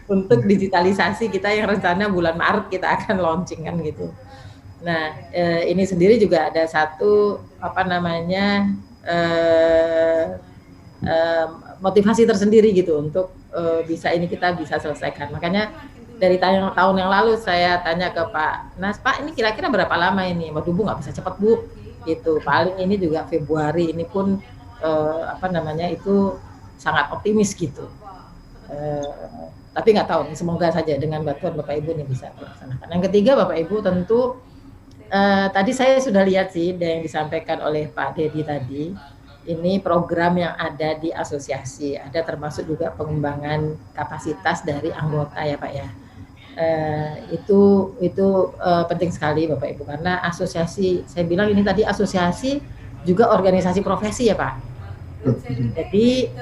untuk digitalisasi kita yang rencana bulan Maret kita akan launching kan gitu. Nah ini sendiri juga ada satu motivasi tersendiri gitu untuk kita bisa selesaikan. Makanya dari tahun yang lalu saya tanya ke Pak Nas, Pak ini kira-kira berapa lama ini? Waduh Bu nggak bisa cepat Bu gitu. Paling ini juga Februari ini pun itu sangat optimis gitu. Tapi nggak tahu, semoga saja dengan bantuan Bapak Ibu ini bisa dilaksanakan. Yang ketiga Bapak Ibu tentu tadi saya sudah lihat sih yang disampaikan oleh Pak Dedi tadi, ini program yang ada di asosiasi, ada termasuk juga pengembangan kapasitas dari anggota ya Pak ya. Itu penting sekali Bapak Ibu, karena asosiasi, saya bilang ini tadi asosiasi juga organisasi profesi ya Pak. Jadi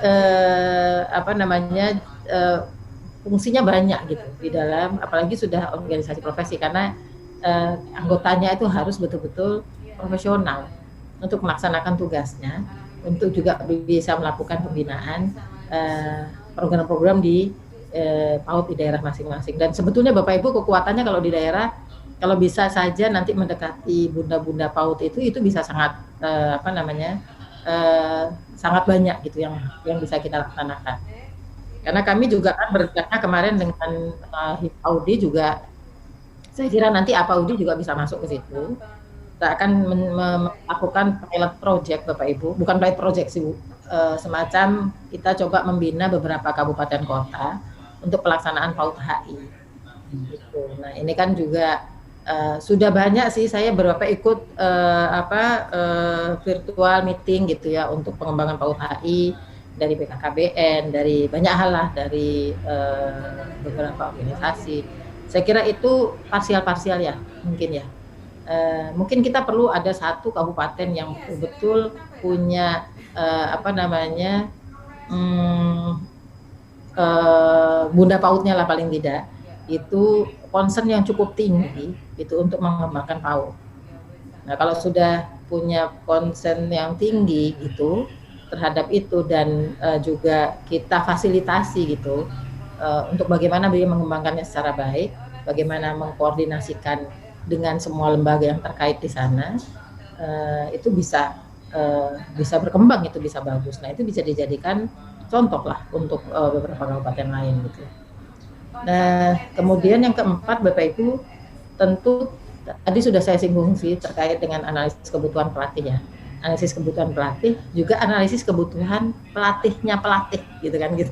fungsinya banyak gitu di dalam, apalagi sudah organisasi profesi, karena anggotanya itu harus betul-betul profesional untuk melaksanakan tugasnya, untuk juga bisa melakukan pembinaan program-program di PAUD di daerah masing-masing. Dan sebetulnya Bapak Ibu kekuatannya kalau di daerah, kalau bisa saja nanti mendekati bunda-bunda PAUD itu bisa sangat sangat banyak gitu yang bisa kita laksanakan. Karena kami juga kan berencana kemarin dengan HIPAUDI juga, saya kira nanti APAUDI juga bisa masuk ke situ. Kita akan melakukan pilot project Bapak Ibu, bukan pilot project sih Bu, semacam kita coba membina beberapa kabupaten kota untuk pelaksanaan PAUD HI. Gitu. Nah ini kan juga sudah banyak sih, saya beberapa ikut virtual meeting gitu ya untuk pengembangan PAUD HI dari BKKBN, dari banyak hal lah, dari beberapa organisasi. Saya kira itu parsial-parsial ya mungkin ya. Mungkin kita perlu ada satu kabupaten yang betul punya apa namanya bunda pautnya lah paling tidak itu concern yang cukup tinggi itu untuk mengembangkan PAUD. Nah kalau sudah punya concern yang tinggi itu terhadap itu dan juga kita fasilitasi gitu untuk bagaimana dia mengembangkannya secara baik, bagaimana mengkoordinasikan dengan semua lembaga yang terkait di sana, itu bisa berkembang, itu bisa bagus. Nah itu bisa dijadikan contoh lah untuk beberapa kabupaten lain gitu. Nah kemudian yang keempat Bapak Ibu, tentu tadi sudah saya singgung sih terkait dengan analisis kebutuhan pelatih ya. Analisis kebutuhan pelatih juga analisis kebutuhan pelatihnya pelatih gitu kan gitu.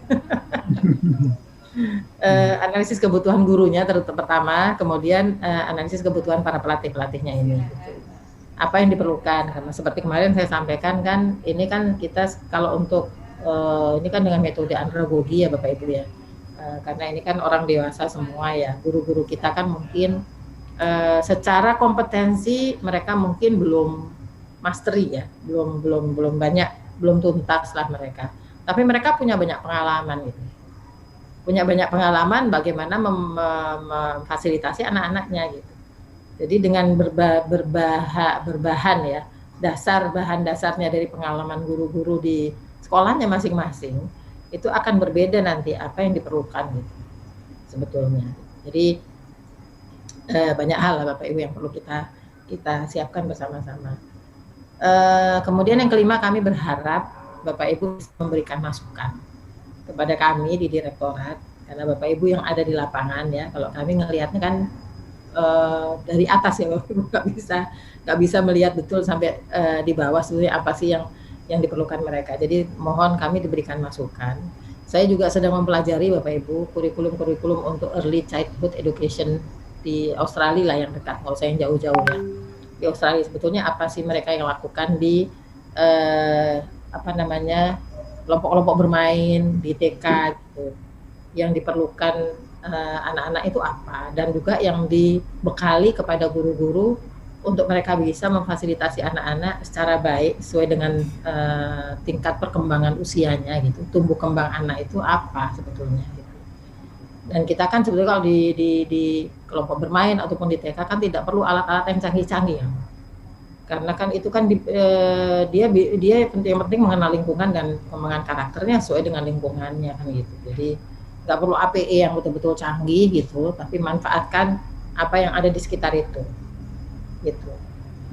Analisis kebutuhan gurunya pertama, kemudian analisis kebutuhan para pelatihnya ini gitu. Apa yang diperlukan, karena seperti kemarin saya sampaikan kan ini kan kita kalau untuk ini kan dengan metode andragogi ya Bapak Ibu ya, karena ini kan orang dewasa semua ya, guru-guru kita kan mungkin secara kompetensi mereka mungkin belum mastery ya, belum banyak, belum tuntas lah mereka, tapi mereka punya banyak pengalaman gitu, punya banyak pengalaman bagaimana memfasilitasi anak-anaknya gitu. Jadi dengan berbahan ya, bahan dasarnya dari pengalaman guru-guru di sekolahnya masing-masing, itu akan berbeda nanti apa yang diperlukan gitu sebetulnya. Jadi banyak hal lah Bapak Ibu yang perlu kita siapkan bersama-sama. Kemudian yang kelima, kami berharap Bapak Ibu bisa memberikan masukan kepada kami di direktorat, karena Bapak Ibu yang ada di lapangan ya, kalau kami ngelihatnya kan dari atas ya Bapak Ibu, nggak bisa melihat betul sampai di bawah sebenarnya apa sih yang diperlukan mereka. Jadi mohon kami diberikan masukan. Saya juga sedang mempelajari Bapak Ibu kurikulum untuk early childhood education di Australia lah yang dekat, nggak usah yang jauh-jauh ya. Di Australia sebetulnya apa sih mereka yang lakukan di kelompok-kelompok bermain di TK gitu, yang diperlukan anak-anak itu apa, dan juga yang dibekali kepada guru-guru untuk mereka bisa memfasilitasi anak-anak secara baik sesuai dengan tingkat perkembangan usianya gitu, tumbuh kembang anak itu apa sebetulnya gitu. Dan kita kan sebetulnya kalau di kelompok bermain ataupun di TK kan tidak perlu alat-alat yang canggih-canggih ya, karena kan itu kan dia yang penting mengenal lingkungan dan pengembangan karakternya sesuai dengan lingkungannya kan gitu. Jadi nggak perlu APE yang betul-betul canggih gitu, tapi manfaatkan apa yang ada di sekitar itu gitu.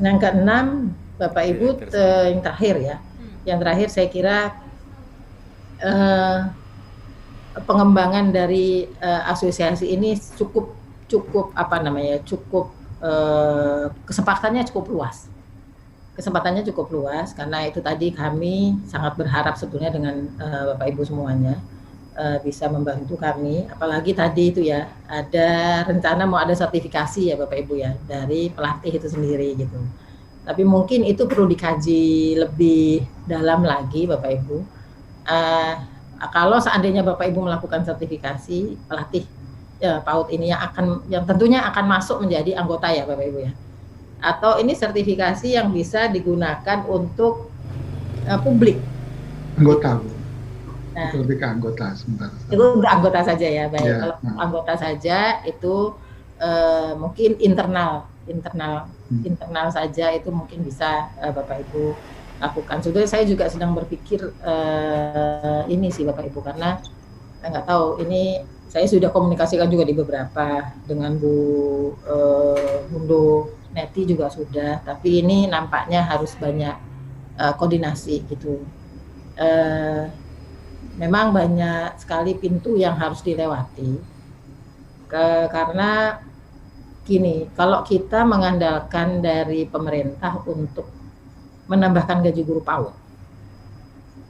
Yang keenam Bapak Ibu, yang terakhir ya, yang terakhir saya kira pengembangan dari asosiasi ini cukup kesempatannya cukup luas, karena itu tadi kami sangat berharap sebetulnya dengan Bapak Ibu semuanya bisa membantu kami, apalagi tadi itu ya ada rencana mau ada sertifikasi ya Bapak Ibu ya dari pelatih itu sendiri gitu. Tapi mungkin itu perlu dikaji lebih dalam lagi Bapak Ibu. Kalau seandainya Bapak Ibu melakukan sertifikasi pelatih ya, PAUD ini yang tentunya akan masuk menjadi anggota ya Bapak Ibu ya. Atau ini sertifikasi yang bisa digunakan untuk publik. Anggota. Nah, lebih ke anggota sebentar. Itu anggota saja ya, baik. Ya, kalau anggota saja itu mungkin internal saja itu mungkin bisa Bapak Ibu lakukan. Sudah saya juga sedang berpikir ini sih Bapak Ibu, karena saya nggak tahu ini saya sudah komunikasikan juga di beberapa dengan Bu Mundo Neti juga sudah, tapi ini nampaknya harus banyak koordinasi gitu. Memang banyak sekali pintu yang harus dilewati karena gini, kalau kita mengandalkan dari pemerintah untuk menambahkan gaji guru PAUD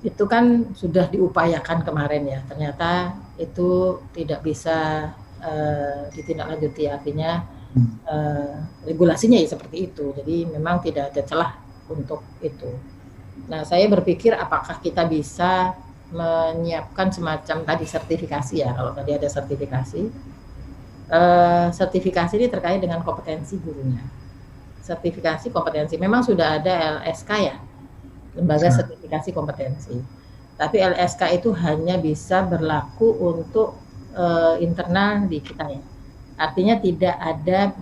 itu kan sudah diupayakan kemarin ya, ternyata itu tidak bisa ditindaklanjuti, artinya regulasinya ya seperti itu, jadi memang tidak ada celah untuk itu. Nah saya berpikir apakah kita bisa menyiapkan semacam tadi sertifikasi ya, kalau tadi ada sertifikasi ini terkait dengan kompetensi gurunya, sertifikasi kompetensi. Memang sudah ada LSK ya, lembaga sertifikasi kompetensi. Tapi LSK itu hanya bisa berlaku untuk internal di kita ya. Artinya tidak ada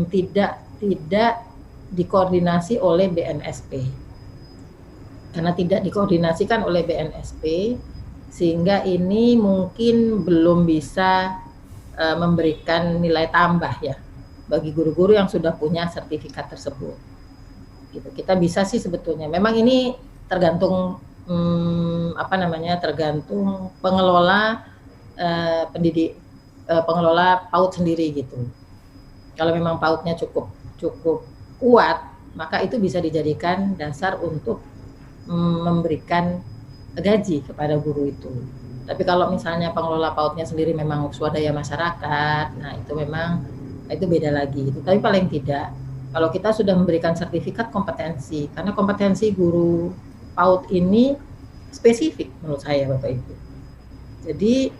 tidak dikoordinasi oleh BNSP. Karena tidak dikoordinasikan oleh BNSP, sehingga ini mungkin belum bisa memberikan nilai tambah ya bagi guru-guru yang sudah punya sertifikat tersebut. Gitu. Kita bisa sih sebetulnya. Memang ini tergantung tergantung pengelola pengelola PAUD sendiri gitu. Kalau memang PAUD-nya cukup kuat, maka itu bisa dijadikan dasar untuk memberikan gaji kepada guru itu. Tapi kalau misalnya pengelola PAUD-nya sendiri memang swadaya masyarakat, nah itu memang itu beda lagi. Tapi paling tidak kalau kita sudah memberikan sertifikat kompetensi, karena kompetensi guru PAUD ini spesifik menurut saya Bapak Ibu. Jadi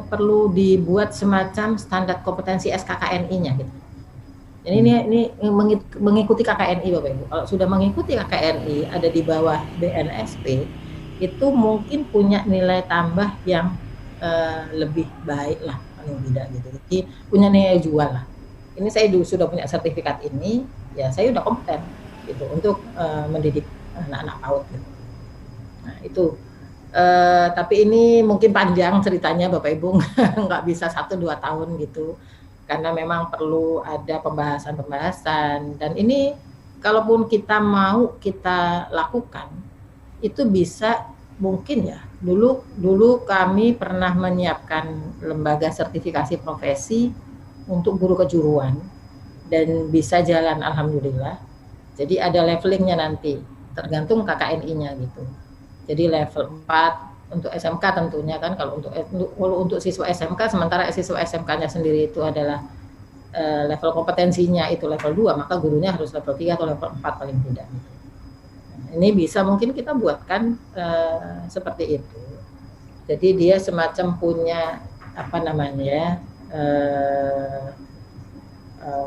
perlu dibuat semacam standar kompetensi SKKNI-nya gitu. Jadi ini mengikuti KKNI Bapak Ibu. Kalau sudah mengikuti KKNI ada di bawah BNSP, itu mungkin punya nilai tambah yang lebih baik lah paling tidak gitu. Jadi punya nilai jual lah. Ini saya sudah punya sertifikat ini, ya saya udah kompeten gitu untuk mendidik anak-anak PAUD gitu. Nah itu, tapi ini mungkin panjang ceritanya Bapak Ibu, nggak bisa 1-2 tahun gitu, karena memang perlu ada pembahasan-pembahasan. Dan ini kalaupun kita mau kita lakukan, itu bisa mungkin ya. Dulu kami pernah menyiapkan lembaga sertifikasi profesi untuk guru kejuruan dan bisa jalan alhamdulillah. Jadi ada levelingnya nanti, tergantung KKNI-nya gitu. Jadi level 4 untuk SMK tentunya kan, kalau untuk siswa SMK, sementara siswa SMK-nya sendiri itu adalah level kompetensinya itu level 2, maka gurunya harus level 3 atau level 4 paling tidak gitu. Ini bisa mungkin kita buatkan seperti itu. Jadi dia semacam punya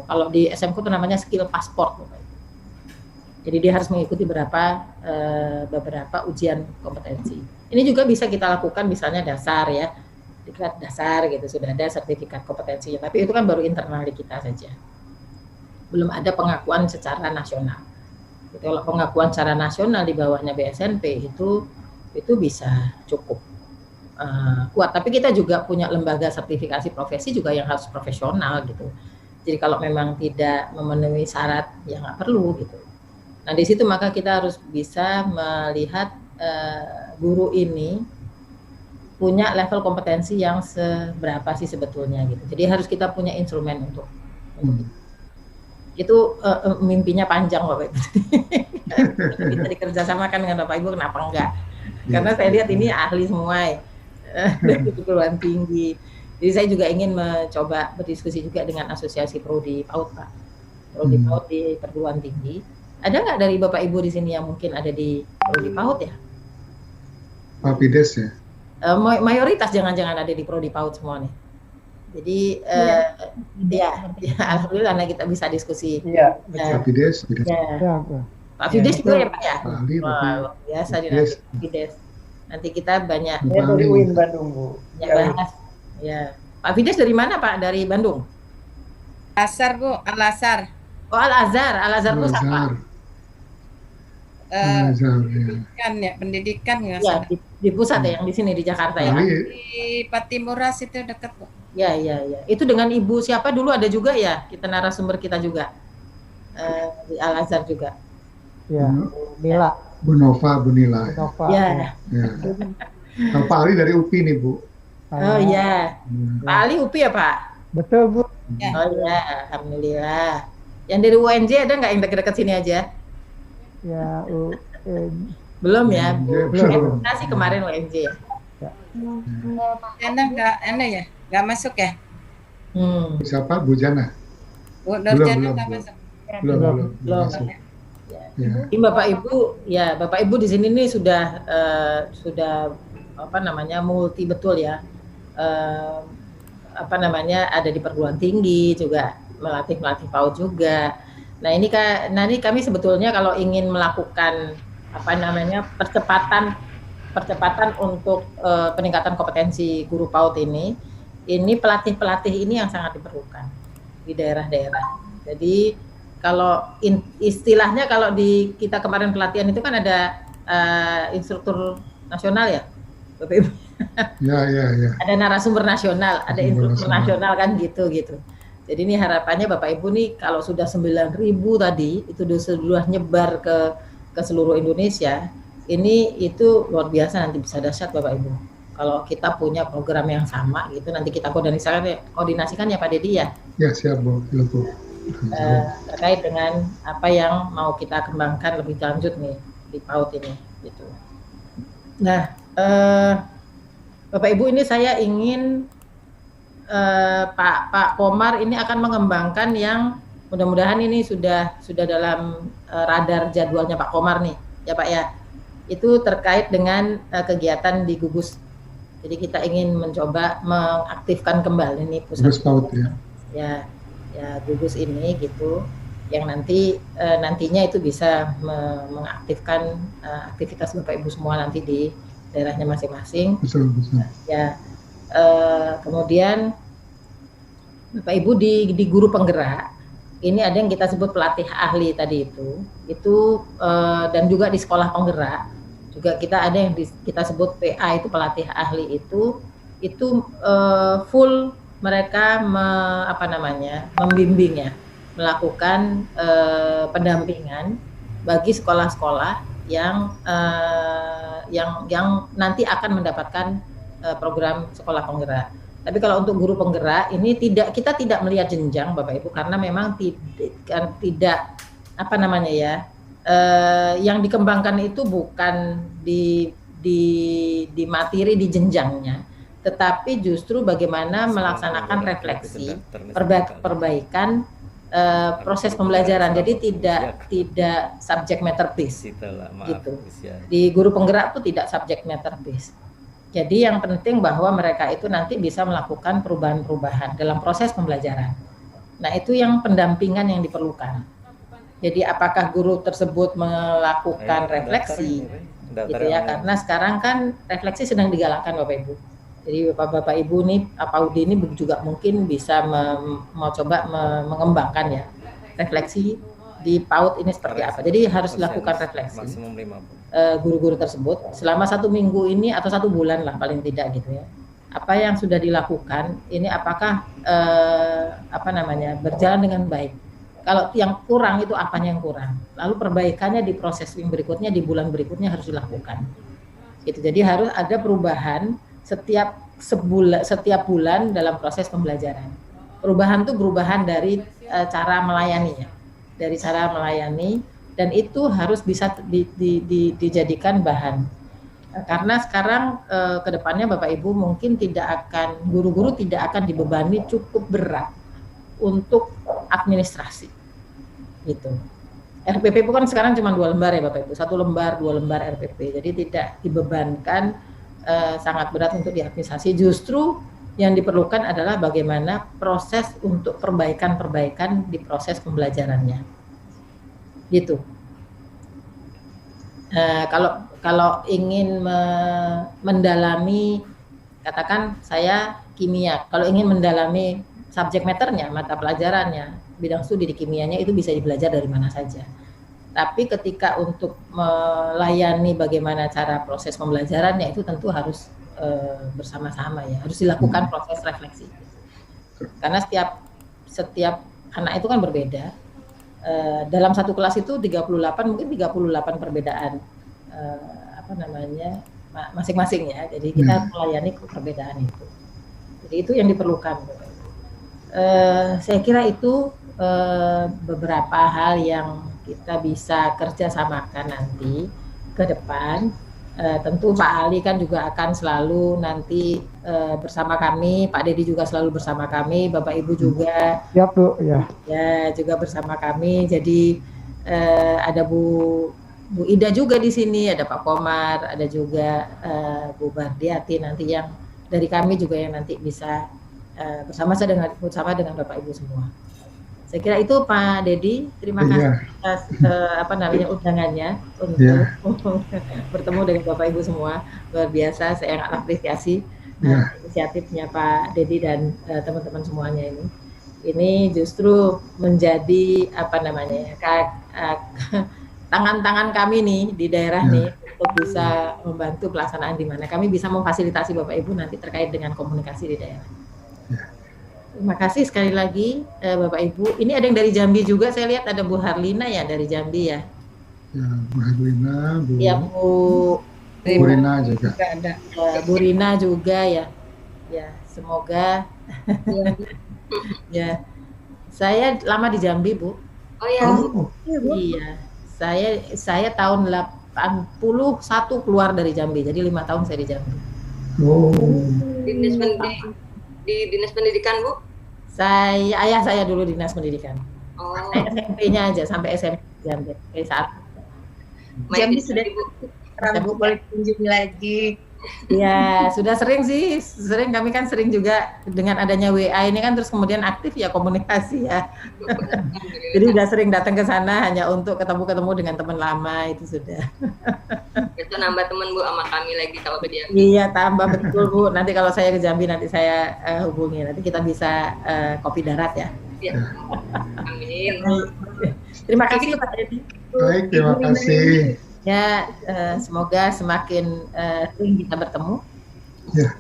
kalau di SMK itu namanya skill passport. Jadi dia harus mengikuti beberapa ujian kompetensi. Ini juga bisa kita lakukan misalnya dasar ya, diklat dasar gitu, sudah ada sertifikat kompetensinya. Tapi itu kan baru internal di kita saja. Belum ada pengakuan secara nasional. Gitu, kalau pengakuan secara nasional di bawahnya BSNP itu bisa cukup kuat. Tapi kita juga punya lembaga sertifikasi profesi juga yang harus profesional gitu. Jadi kalau memang tidak memenuhi syarat ya nggak perlu gitu. Nah di situ maka kita harus bisa melihat guru ini punya level kompetensi yang seberapa sih sebetulnya gitu. Jadi harus kita punya instrumen untuk itu mimpinya panjang Bapak Ibu. Kita dikerjasamakan dengan Bapak Ibu, kenapa enggak? Karena saya lihat ini ahli semua ya, dari perguruan tinggi. Jadi saya juga ingin mencoba berdiskusi juga dengan Asosiasi Prodi PAUD Pak. Prodi PAUD di perguruan tinggi. Ada nggak dari Bapak Ibu di sini yang mungkin ada di Prodi PAUD ya? Pak Fides ya? Mayoritas jangan-jangan ada di Prodi PAUD semua nih. Jadi ya alhamdulillah kita bisa diskusi. Iya. Pak Fides. Pak Fides juga ya Pak ya. Wah, biasa di Pak Fides. Nanti kita banyak. Saya dari UIN Bandung Bu. Bahas. Ya. Pak Fides dari mana Pak? Dari Bandung. Al-Azhar Bu, Al-Azhar. Oh Al-Azhar, Al-Azhar itu apa? Pendidikan ya. Di pusat ya, yang di sini di Jakarta ya. Di Patimuras itu dekat Bu. Ya. Itu dengan Ibu siapa dulu ada juga ya, kita narasumber kita juga di Al-Azhar juga. Ya, Nila. Bu Nova, Bu Nila. Ya. Pak Ali dari UPI nih Bu. Oh iya, Pak Ali UPI ya Pak? Betul Bu. Ya. Oh iya, alhamdulillah. Yang dari UNJ ada nggak yang dekat-dekat sini aja? Ya, belum ya. Belum. Kasih kemarin UNJ ya. Enak ya? Nggak masuk ya? Siapa? Bu Jana? Bu Nurjana nggak masuk. Belum. Ini Bapak Ibu di sini nih sudah multi betul ya. Ada di perguruan tinggi juga, melatih PAUD juga. Nah ini kami sebetulnya kalau ingin melakukan percepatan untuk peningkatan kompetensi guru PAUD ini pelatih-pelatih ini yang sangat diperlukan di daerah-daerah. Jadi kalau istilahnya kalau di kita kemarin pelatihan itu kan ada instruktur nasional ya, Bapak Ibu. Ya. Ada narasumber nasional, ada instruktur nasional kan gitu. Jadi ini harapannya Bapak Ibu nih kalau sudah 9.000 tadi itu sudah nyebar ke seluruh Indonesia, itu luar biasa, nanti bisa dahsyat Bapak Ibu. Kalau kita punya program yang sama gitu, nanti kita koordinasikan ya Pak Dedi ya. Ya siap Bu. Terkait dengan apa yang mau kita kembangkan lebih lanjut nih di PAUD ini gitu. Nah, Bapak Ibu, ini saya ingin Pak Komar ini akan mengembangkan yang mudah-mudahan ini sudah dalam radar jadwalnya Pak Komar nih ya Pak ya. Itu terkait dengan kegiatan di Gugus. Jadi kita ingin mencoba mengaktifkan kembali nih pusat Gugus PAUD ya Gugus ini gitu, yang nantinya itu bisa mengaktifkan aktivitas Bapak Ibu semua nanti di daerahnya masing-masing. Betul. Ya, kemudian Bapak Ibu di guru penggerak ini ada yang kita sebut pelatih ahli tadi itu dan juga di sekolah penggerak juga kita ada yang kita sebut PA itu pelatih ahli itu full mereka membimbing ya, melakukan pendampingan bagi sekolah-sekolah yang nanti akan mendapatkan program sekolah penggerak. Tapi kalau untuk guru penggerak ini kita tidak melihat jenjang Bapak Ibu, karena memang tidak yang dikembangkan itu bukan di materi, di jenjangnya, tetapi justru bagaimana melaksanakan refleksi, perbaikan proses pembelajaran. Jadi tidak subject matter based gitu. Di guru penggerak itu tidak subject matter based. Jadi yang penting bahwa mereka itu nanti bisa melakukan perubahan-perubahan dalam proses pembelajaran. Nah, itu yang pendampingan yang diperlukan. Jadi apakah guru tersebut melakukan refleksi gitu ya, karena sekarang kan refleksi sedang digalakkan Bapak Ibu. Jadi Bapak Ibu nih, PAUD ini juga mungkin bisa mau coba mengembangkan ya refleksi di PAUD ini seperti apa. Jadi harus dilakukan refleksi guru-guru tersebut selama 1 minggu ini atau 1 bulan lah paling tidak gitu ya. Apa yang sudah dilakukan ini apakah berjalan dengan baik. Kalau yang kurang itu apanya yang kurang. Lalu perbaikannya di proses yang berikutnya, di bulan berikutnya harus dilakukan. Gitu. Jadi harus ada perubahan setiap bulan dalam proses pembelajaran. Perubahan itu perubahan dari cara melayaninya, dari cara melayani, dan itu harus bisa dijadikan bahan. Karena sekarang ke depannya Bapak Ibu mungkin guru-guru tidak akan dibebani cukup berat untuk administrasi, gitu. RPP itu kan sekarang cuma 2 lembar ya Bapak Ibu, 1 lembar, 2 lembar RPP, jadi tidak dibebankan sangat berat untuk diadministrasi. Justru yang diperlukan adalah bagaimana proses untuk perbaikan-perbaikan di proses pembelajarannya, gitu. Kalau ingin mendalami, katakan saya kimia, kalau ingin mendalami subjek matternya, mata pelajarannya, bidang studi di kimianya itu bisa dibelajar dari mana saja. Tapi ketika untuk melayani bagaimana cara proses pembelajarannya itu tentu harus bersama-sama ya, harus dilakukan proses refleksi. Karena setiap anak itu kan berbeda. Dalam satu kelas itu 38 perbedaan masing-masing ya. Jadi kita melayani perbedaan itu. Jadi itu yang diperlukan. Saya kira itu beberapa hal yang kita bisa kerjasamakan nanti ke depan. Tentu Pak Ali kan juga akan selalu nanti bersama kami, Pak Dedi juga selalu bersama kami, Bapak Ibu juga. Siap Bu, ya. Ya, juga bersama kami. Jadi ada Bu Ida juga di sini, ada Pak Komar, ada juga Bu Bardiati nanti yang dari kami juga yang nanti bisa bersama dengan Bapak Ibu semua. Saya kira itu Pak Dedi, terima kasih atas undangannya untuk bertemu dengan Bapak Ibu semua. Luar biasa, saya sangat apresiasi inisiatifnya Pak Dedi dan teman-teman semuanya ini. Ini justru menjadi tangan-tangan kami nih di daerah nih untuk bisa membantu pelaksanaan di mana kami bisa memfasilitasi Bapak Ibu nanti terkait dengan komunikasi di daerah. Terima kasih sekali lagi Bapak Ibu. Ini ada yang dari Jambi juga, saya lihat ada Bu Harlina ya dari Jambi ya. Ya, Bu Harlina, Bu Rina juga. Bu Rina juga ya. Ya, semoga ya. Saya lama di Jambi, Bu. Oh ya. Iya. Saya tahun 81 keluar dari Jambi. Jadi 5 tahun saya di Jambi. Di Dinas Pendidikan, Bu? Ayah saya dulu Dinas Pendidikan. SMP-nya aja sampai SMP Jambi. Saat Jambi sudah Bu boleh kunjungi lagi. Ya, sudah sering sih. Kami kan sering juga dengan adanya WA ini kan terus kemudian aktif ya komunikasi ya. Jadi udah sering datang ke sana hanya untuk ketemu dengan teman lama itu sudah. Itu nambah teman Bu sama kami lagi kalau ke Jambi. Iya, tambah betul Bu. Nanti kalau saya ke Jambi nanti saya hubungi. Nanti kita bisa kopi darat ya. Iya. Amin. Terima kasih Pak Dedi. Baik, terima kasih. Ya, semoga semakin sering kita bertemu. Ya.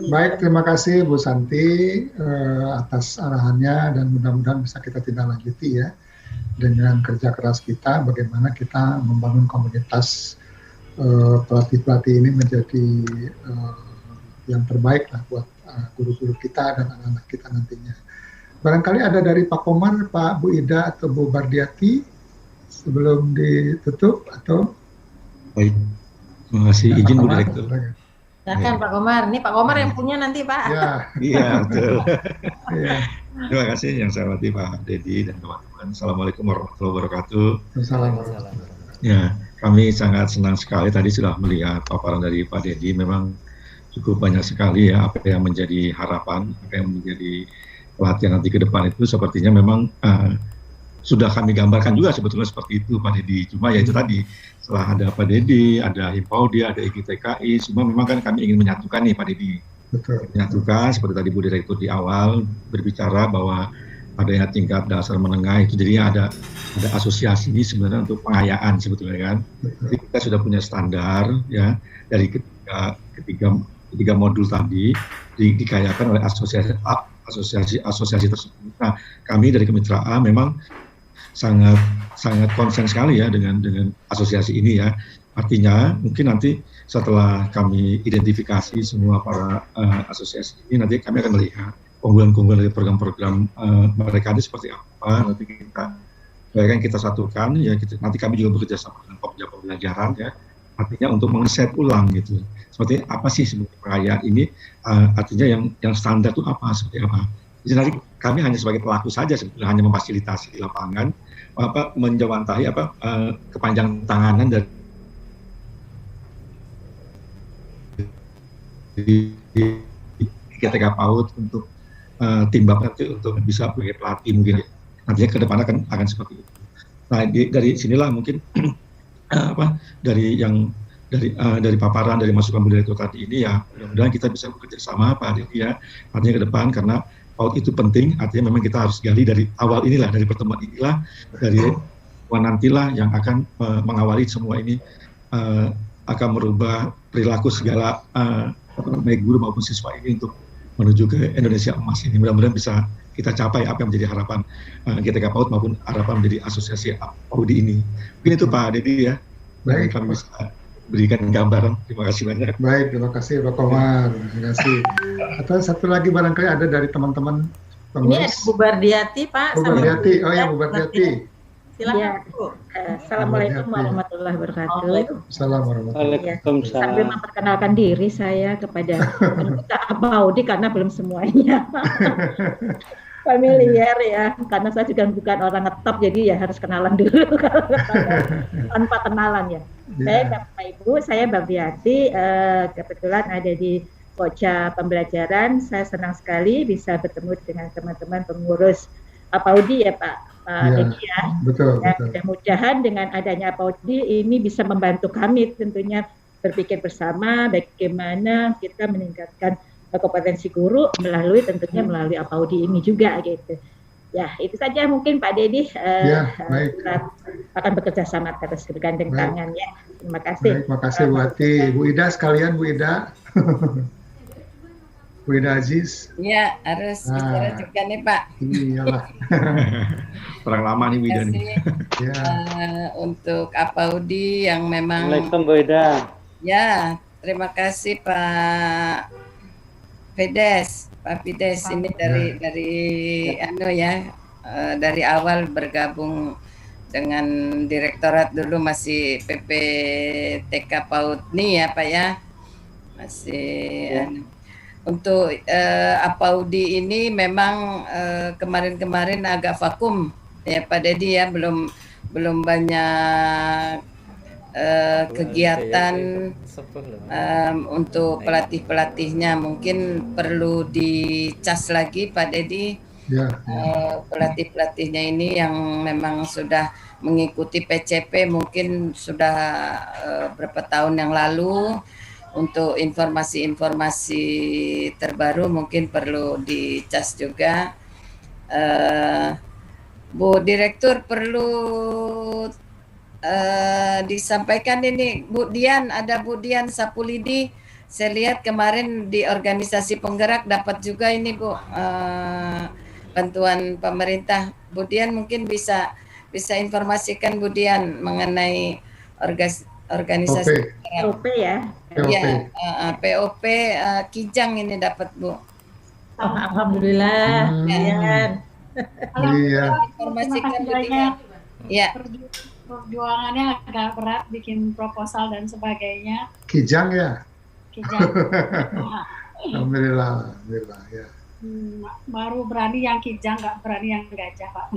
Baik, terima kasih Bu Santi atas arahannya dan mudah-mudahan bisa kita tindak lanjuti ya dengan kerja keras kita bagaimana kita membangun komunitas pelatih-pelatih ini menjadi yang terbaik lah buat guru-guru kita dan anak-anak kita nantinya. Barangkali ada dari Pak Komar, Pak Bu Ida atau Bu Bardiati sebelum ditutup atau? Baik, terima kasih izin Bu Direktur. Silakan Pak Komar, ini Pak Komar yang punya nanti Pak. Iya betul. Terima kasih yang saya hormati Pak Dedi dan teman-teman. Assalamualaikum warahmatullahi wabarakatuh. Assalamualaikum. Ya, kami sangat senang sekali tadi sudah melihat paparan dari Pak Dedi. Memang cukup banyak sekali ya apa yang menjadi harapan, apa yang menjadi pelatihan nanti ke depan itu sepertinya memang sudah kami gambarkan juga sebetulnya seperti itu Pak Dedi. Cuma ya itu tadi setelah ada Pak Dedi, ada Himpaudia, ada IGTKI, semua memang kan kami ingin menyatukan nih Pak Dedi. Betul. Menyatukan seperti tadi Bu Direktur di awal berbicara bahwa adanya tingkat dasar menengah itu jadinya ada asosiasi ini sebenarnya untuk pengayaan sebetulnya kan. Jadi kita sudah punya standar ya dari ketiga modul tadi dikayakan oleh asosiasi tersebut. Nah, kami dari Kemitraan memang sangat konsen sekali ya dengan asosiasi ini ya. Artinya mungkin nanti setelah kami identifikasi semua para asosiasi ini, nanti kami akan melihat keunggulan-keunggulan dari program-program mereka ini seperti apa. Nanti kita satukan ya. Nanti kami juga bekerja sama dengan Pokja Pembelajaran ya. Artinya untuk meng-set ulang gitu. Seperti apa sih sebenarnya pengayaan ini? Artinya yang standar itu apa? Seperti apa? Jadi nanti kami hanya sebagai pelaku saja sebetulnya, hanya memfasilitasi di lapangan, menjawantahi kepanjang tanganan dari GTK PAUD untuk tim Bapak nanti untuk bisa sebagai pelatih mungkin nantinya ke depan akan seperti itu. Nah dari sinilah mungkin dari paparan dari masukan Bu Direktur tadi ini ya mudah-mudahan kita bisa bekerja sama Pak Dedi ya artinya ke depan karena PAUD itu penting artinya memang kita harus gali dari awal inilah dari pertemuan inilah dari nantilah yang akan mengawali semua ini akan merubah perilaku segala baik guru maupun siswa ini untuk menuju ke Indonesia emas ini mudah-mudahan bisa kita capai apa yang menjadi harapan GTK PAUD maupun harapan menjadi asosiasi PAUD ini mungkin itu Pak Dedi ya. Baik, kami bisa berikan gambaran. Terima kasih banyak. Baik, terima kasih Pak Komar. Terima kasih. Atau satu lagi barangkali ada dari teman-teman pengurus. Ini ada Bu Bardiati, Pak. Bu Bardiati, oh ya Bu Bardiati. Silakan Bu. Assalamualaikum warahmatullahi wabarakatuh. Assalamualaikum. Waalaikumsalam. Sambil memperkenalkan diri saya kepada anggota Abaudi karena belum semuanya familiar ya, karena saya juga bukan orang ngetop, jadi ya harus kenalan dulu tanpa kenalan ya. Saya Bapak Ibu, saya Bardiati, kebetulan ada di Pokja Pembelajaran. Saya senang sekali bisa bertemu dengan teman-teman pengurus APAUDI ya Pak Dedi ya. Betul, Dan betul. mudah-mudahan dengan adanya APAUDI ini bisa membantu kami tentunya berpikir bersama bagaimana kita meningkatkan kompetensi guru tentunya melalui APAUDI ini juga gitu. Ya, itu saja mungkin Pak Dedi. Baik. Kita akan bekerja sama atas bergandeng tangan ya. Terima kasih. Baik, makasih Bu Ati. Bu Ida sekalian, Bu Ida. Bu Ida Aziz. Iya, harus bicara juga nih Pak. Iyalah. Kurang lama nih Bu Ida nih. Untuk APAUDI yang memang. Assalamualaikum Bu Ida. Ya, terima kasih Pak Fides. Pak Fides ini dari awal bergabung dengan direktorat dulu masih PPTK PAUD nih ya Pak ya. Masih untuk APAUDI ini memang kemarin-kemarin agak vakum ya Pak Dedi ya, belum banyak kegiatan untuk pelatih-pelatihnya. Mungkin perlu dicas lagi Pak Dedi. Pelatih-pelatihnya ini yang memang sudah mengikuti PCP mungkin sudah berapa tahun yang lalu. Untuk informasi-informasi terbaru mungkin perlu dicas juga. Bu Direktur perlu disampaikan ini Bu Dian, ada Bu Dian Sapulidi. Saya lihat kemarin di organisasi penggerak dapat juga ini Bu bantuan pemerintah. Bu Dian mungkin bisa informasikan Bu Dian mengenai organisasi POP ya. Iya, POP Kijang ini dapat Bu. Alhamdulillah. Iya. Informasikan Bu Dian. Iya. Perjuangannya agak berat bikin proposal dan sebagainya. Kijang ya? Kijang. Alhamdulillah ya. Baru berani yang kijang, nggak berani yang gajah Pak.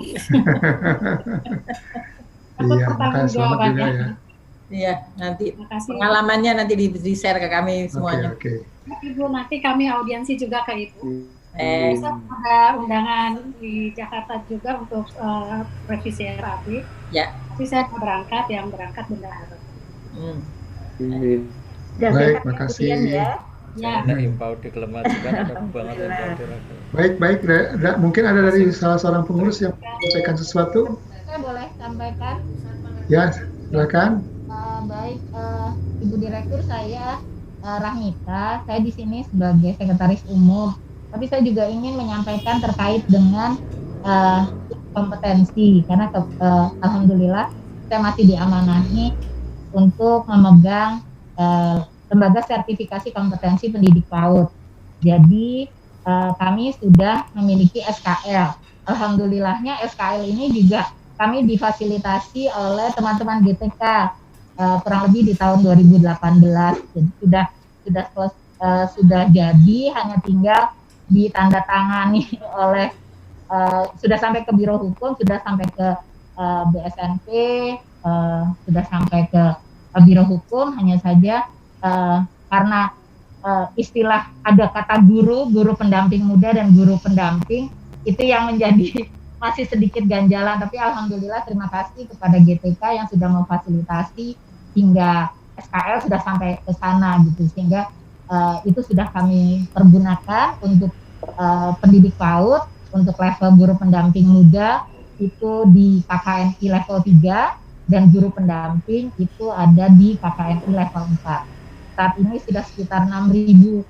Iya, makasih selamat juga ya. Iya, nanti pengalamannya nanti di-share ke kami semuanya. Oke. Ibu, nanti kami audiensi juga ke Ibu. Bisa ada undangan di Jakarta juga untuk revisi RAP. Ya. Tapi saya berangkat, yang berangkat bendahara. Baik, makasih. Ya. Impau di Kelemat juga ada banget Baik. Mungkin ada dari salah seorang pengurus yang menyampaikan sesuatu. Saya boleh sampaikan? Ya, silakan. Baik, Ibu Direktur, saya Rahmita. Saya di sini sebagai sekretaris umum. Tapi saya juga ingin menyampaikan terkait dengan kompetensi, karena alhamdulillah saya masih diamanahi untuk memegang lembaga sertifikasi kompetensi pendidik PAUD. Jadi kami sudah memiliki SKL. Alhamdulillahnya SKL ini juga kami difasilitasi oleh teman-teman GTK kurang lebih di tahun 2018. Jadi sudah jadi, hanya tinggal ditandatangani oleh sudah sampai ke Biro Hukum, sudah sampai ke BSNP, sudah sampai ke Biro Hukum. Hanya saja karena istilah ada kata guru pendamping muda dan guru pendamping itu yang menjadi masih sedikit ganjalan. Tapi alhamdulillah terima kasih kepada GTK yang sudah memfasilitasi hingga SKL sudah sampai ke sana gitu, sehingga itu sudah kami pergunakan untuk pendidik PAUD untuk level guru pendamping muda itu di KKNI level 3 dan guru pendamping itu ada di KKNI level 4. Saat ini sudah sekitar 6.000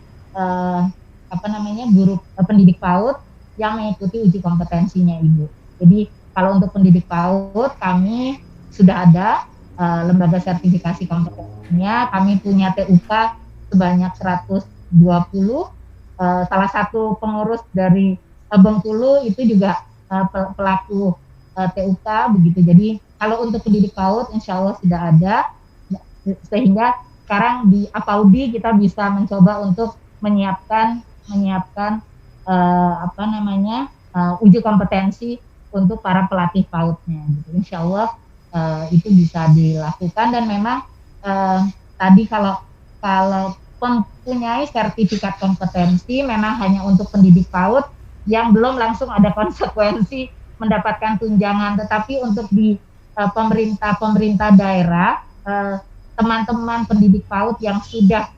guru pendidik PAUD yang mengikuti uji kompetensinya Ibu. Jadi kalau untuk pendidik PAUD kami sudah ada lembaga sertifikasi kompetensinya, kami punya TUK sebanyak 120, salah satu pengurus dari Bengkulu itu juga pelaku TUK begitu. Jadi kalau untuk pendidik PAUD insya Allah sudah ada, sehingga sekarang di APAUDI kita bisa mencoba untuk menyiapkan uji kompetensi untuk para pelatih PAUD-nya gitu. Insya Allah itu bisa dilakukan, dan memang tadi kalau mempunyai sertifikat kompetensi memang hanya untuk pendidik PAUD yang belum langsung ada konsekuensi mendapatkan tunjangan, tetapi untuk di pemerintah daerah, teman-teman pendidik PAUD yang sudah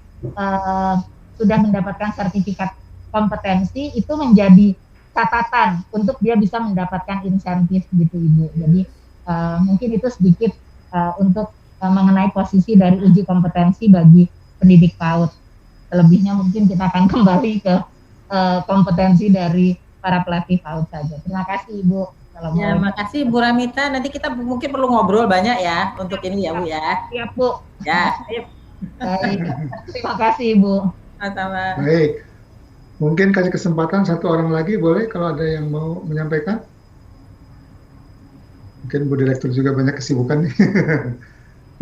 mendapatkan sertifikat kompetensi itu menjadi catatan untuk dia bisa mendapatkan insentif gitu Ibu. Jadi mungkin itu sedikit untuk mengenai posisi dari uji kompetensi bagi pendidik PAUD. Selebihnya mungkin kita akan kembali ke kompetensi dari para pelatih PAUD saja. Terima kasih Ibu. Ya, makasih Bu Ramita. Nanti kita mungkin perlu ngobrol banyak ya untuk ini ya Bu ya. Siap Bu. Ya. Baik. Terima kasih Bu. Sama-sama. Baik. Mungkin kasih kesempatan satu orang lagi, boleh kalau ada yang mau menyampaikan? Mungkin Bu Direktur juga banyak kesibukan nih.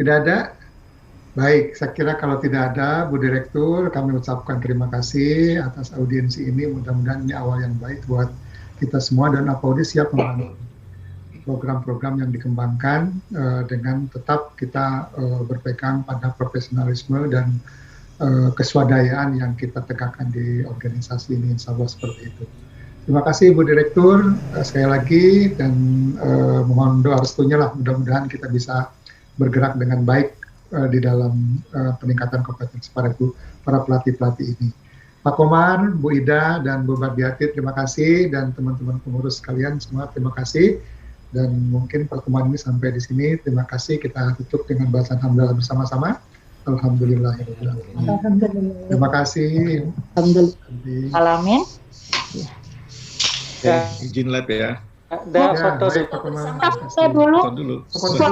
Tidak ada? Baik, saya kira kalau tidak ada, Bu Direktur, kami ucapkan terima kasih atas audiensi ini. Mudah-mudahan ini awal yang baik buat kita semua, dan APAUDI siap membantu program-program yang dikembangkan dengan tetap kita berpegang pada profesionalisme dan keswadayaan yang kita tegakkan di organisasi ini, insya Allah seperti itu. Terima kasih Bu Direktur sekali lagi, dan mohon doa restunya lah, mudah-mudahan kita bisa bergerak dengan baik di dalam peningkatan kompetensi para pelatih-pelatih ini. Pak Komar, Bu Ida, dan Bu Bardiati, terima kasih, dan teman-teman pengurus sekalian semua terima kasih. Dan mungkin pertemuan ini sampai di sini. Terima kasih. Kita tutup dengan bacaan hamdalah bersama-sama. Alhamdulillahirrahmanirrahim. Terima kasih. Alhamdulillah. Alamin. Ya, izin lab ya. Ada foto dulu. Foto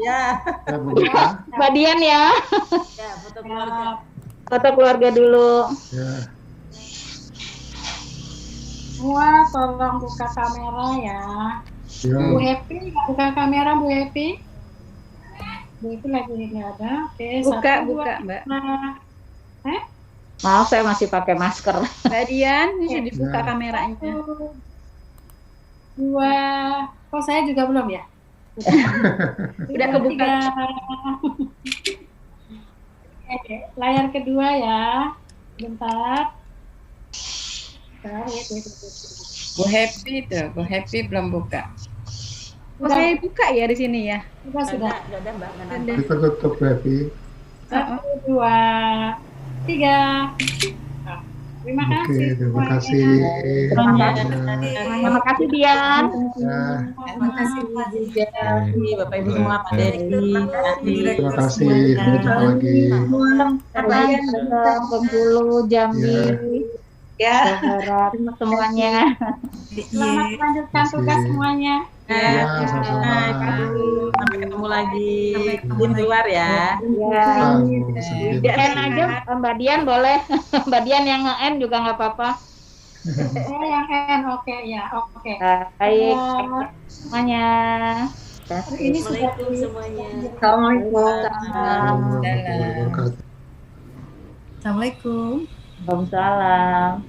ya. Mbak Dian ya. Ya, foto keluarga. Foto keluarga dulu. Ya. Semua tolong buka kamera ya. Bu Happy, buka kamera Bu Happy. Bu Happy lagi nggak ada. Oke, buka Mbak. Maaf, saya masih pakai masker. Mbak Dian, bisa dibuka kameranya. 2. Kok saya juga belum ya? Udah kebuka. Oke, layar kedua ya. Bentar. Bu Happy tuh, Bu Happy belum buka. Saya buka ya di sini ya. Sudah. Mbak. Kita tutup Bu Happy. 1, 2, 3. Terima kasih. Oke, terima kasih. Terima kasih Dian. Terima kasih Bapak Ibu semua, Pak Dedi. Terima kasih. Sampai jumpa lagi. Bengkulu, Jambi. Ya. Terima semuanya. Selamat melanjutkan tugas semuanya. Sampai ketemu lagi. Izin keluar ya. N aja Mbak Dian boleh. Mbak Dian yang nge-N juga nggak apa-apa. Yang N, oke ya, oke. Baik semuanya. Ini sudah semuanya. Assalamualaikum. Waalaikumsalam.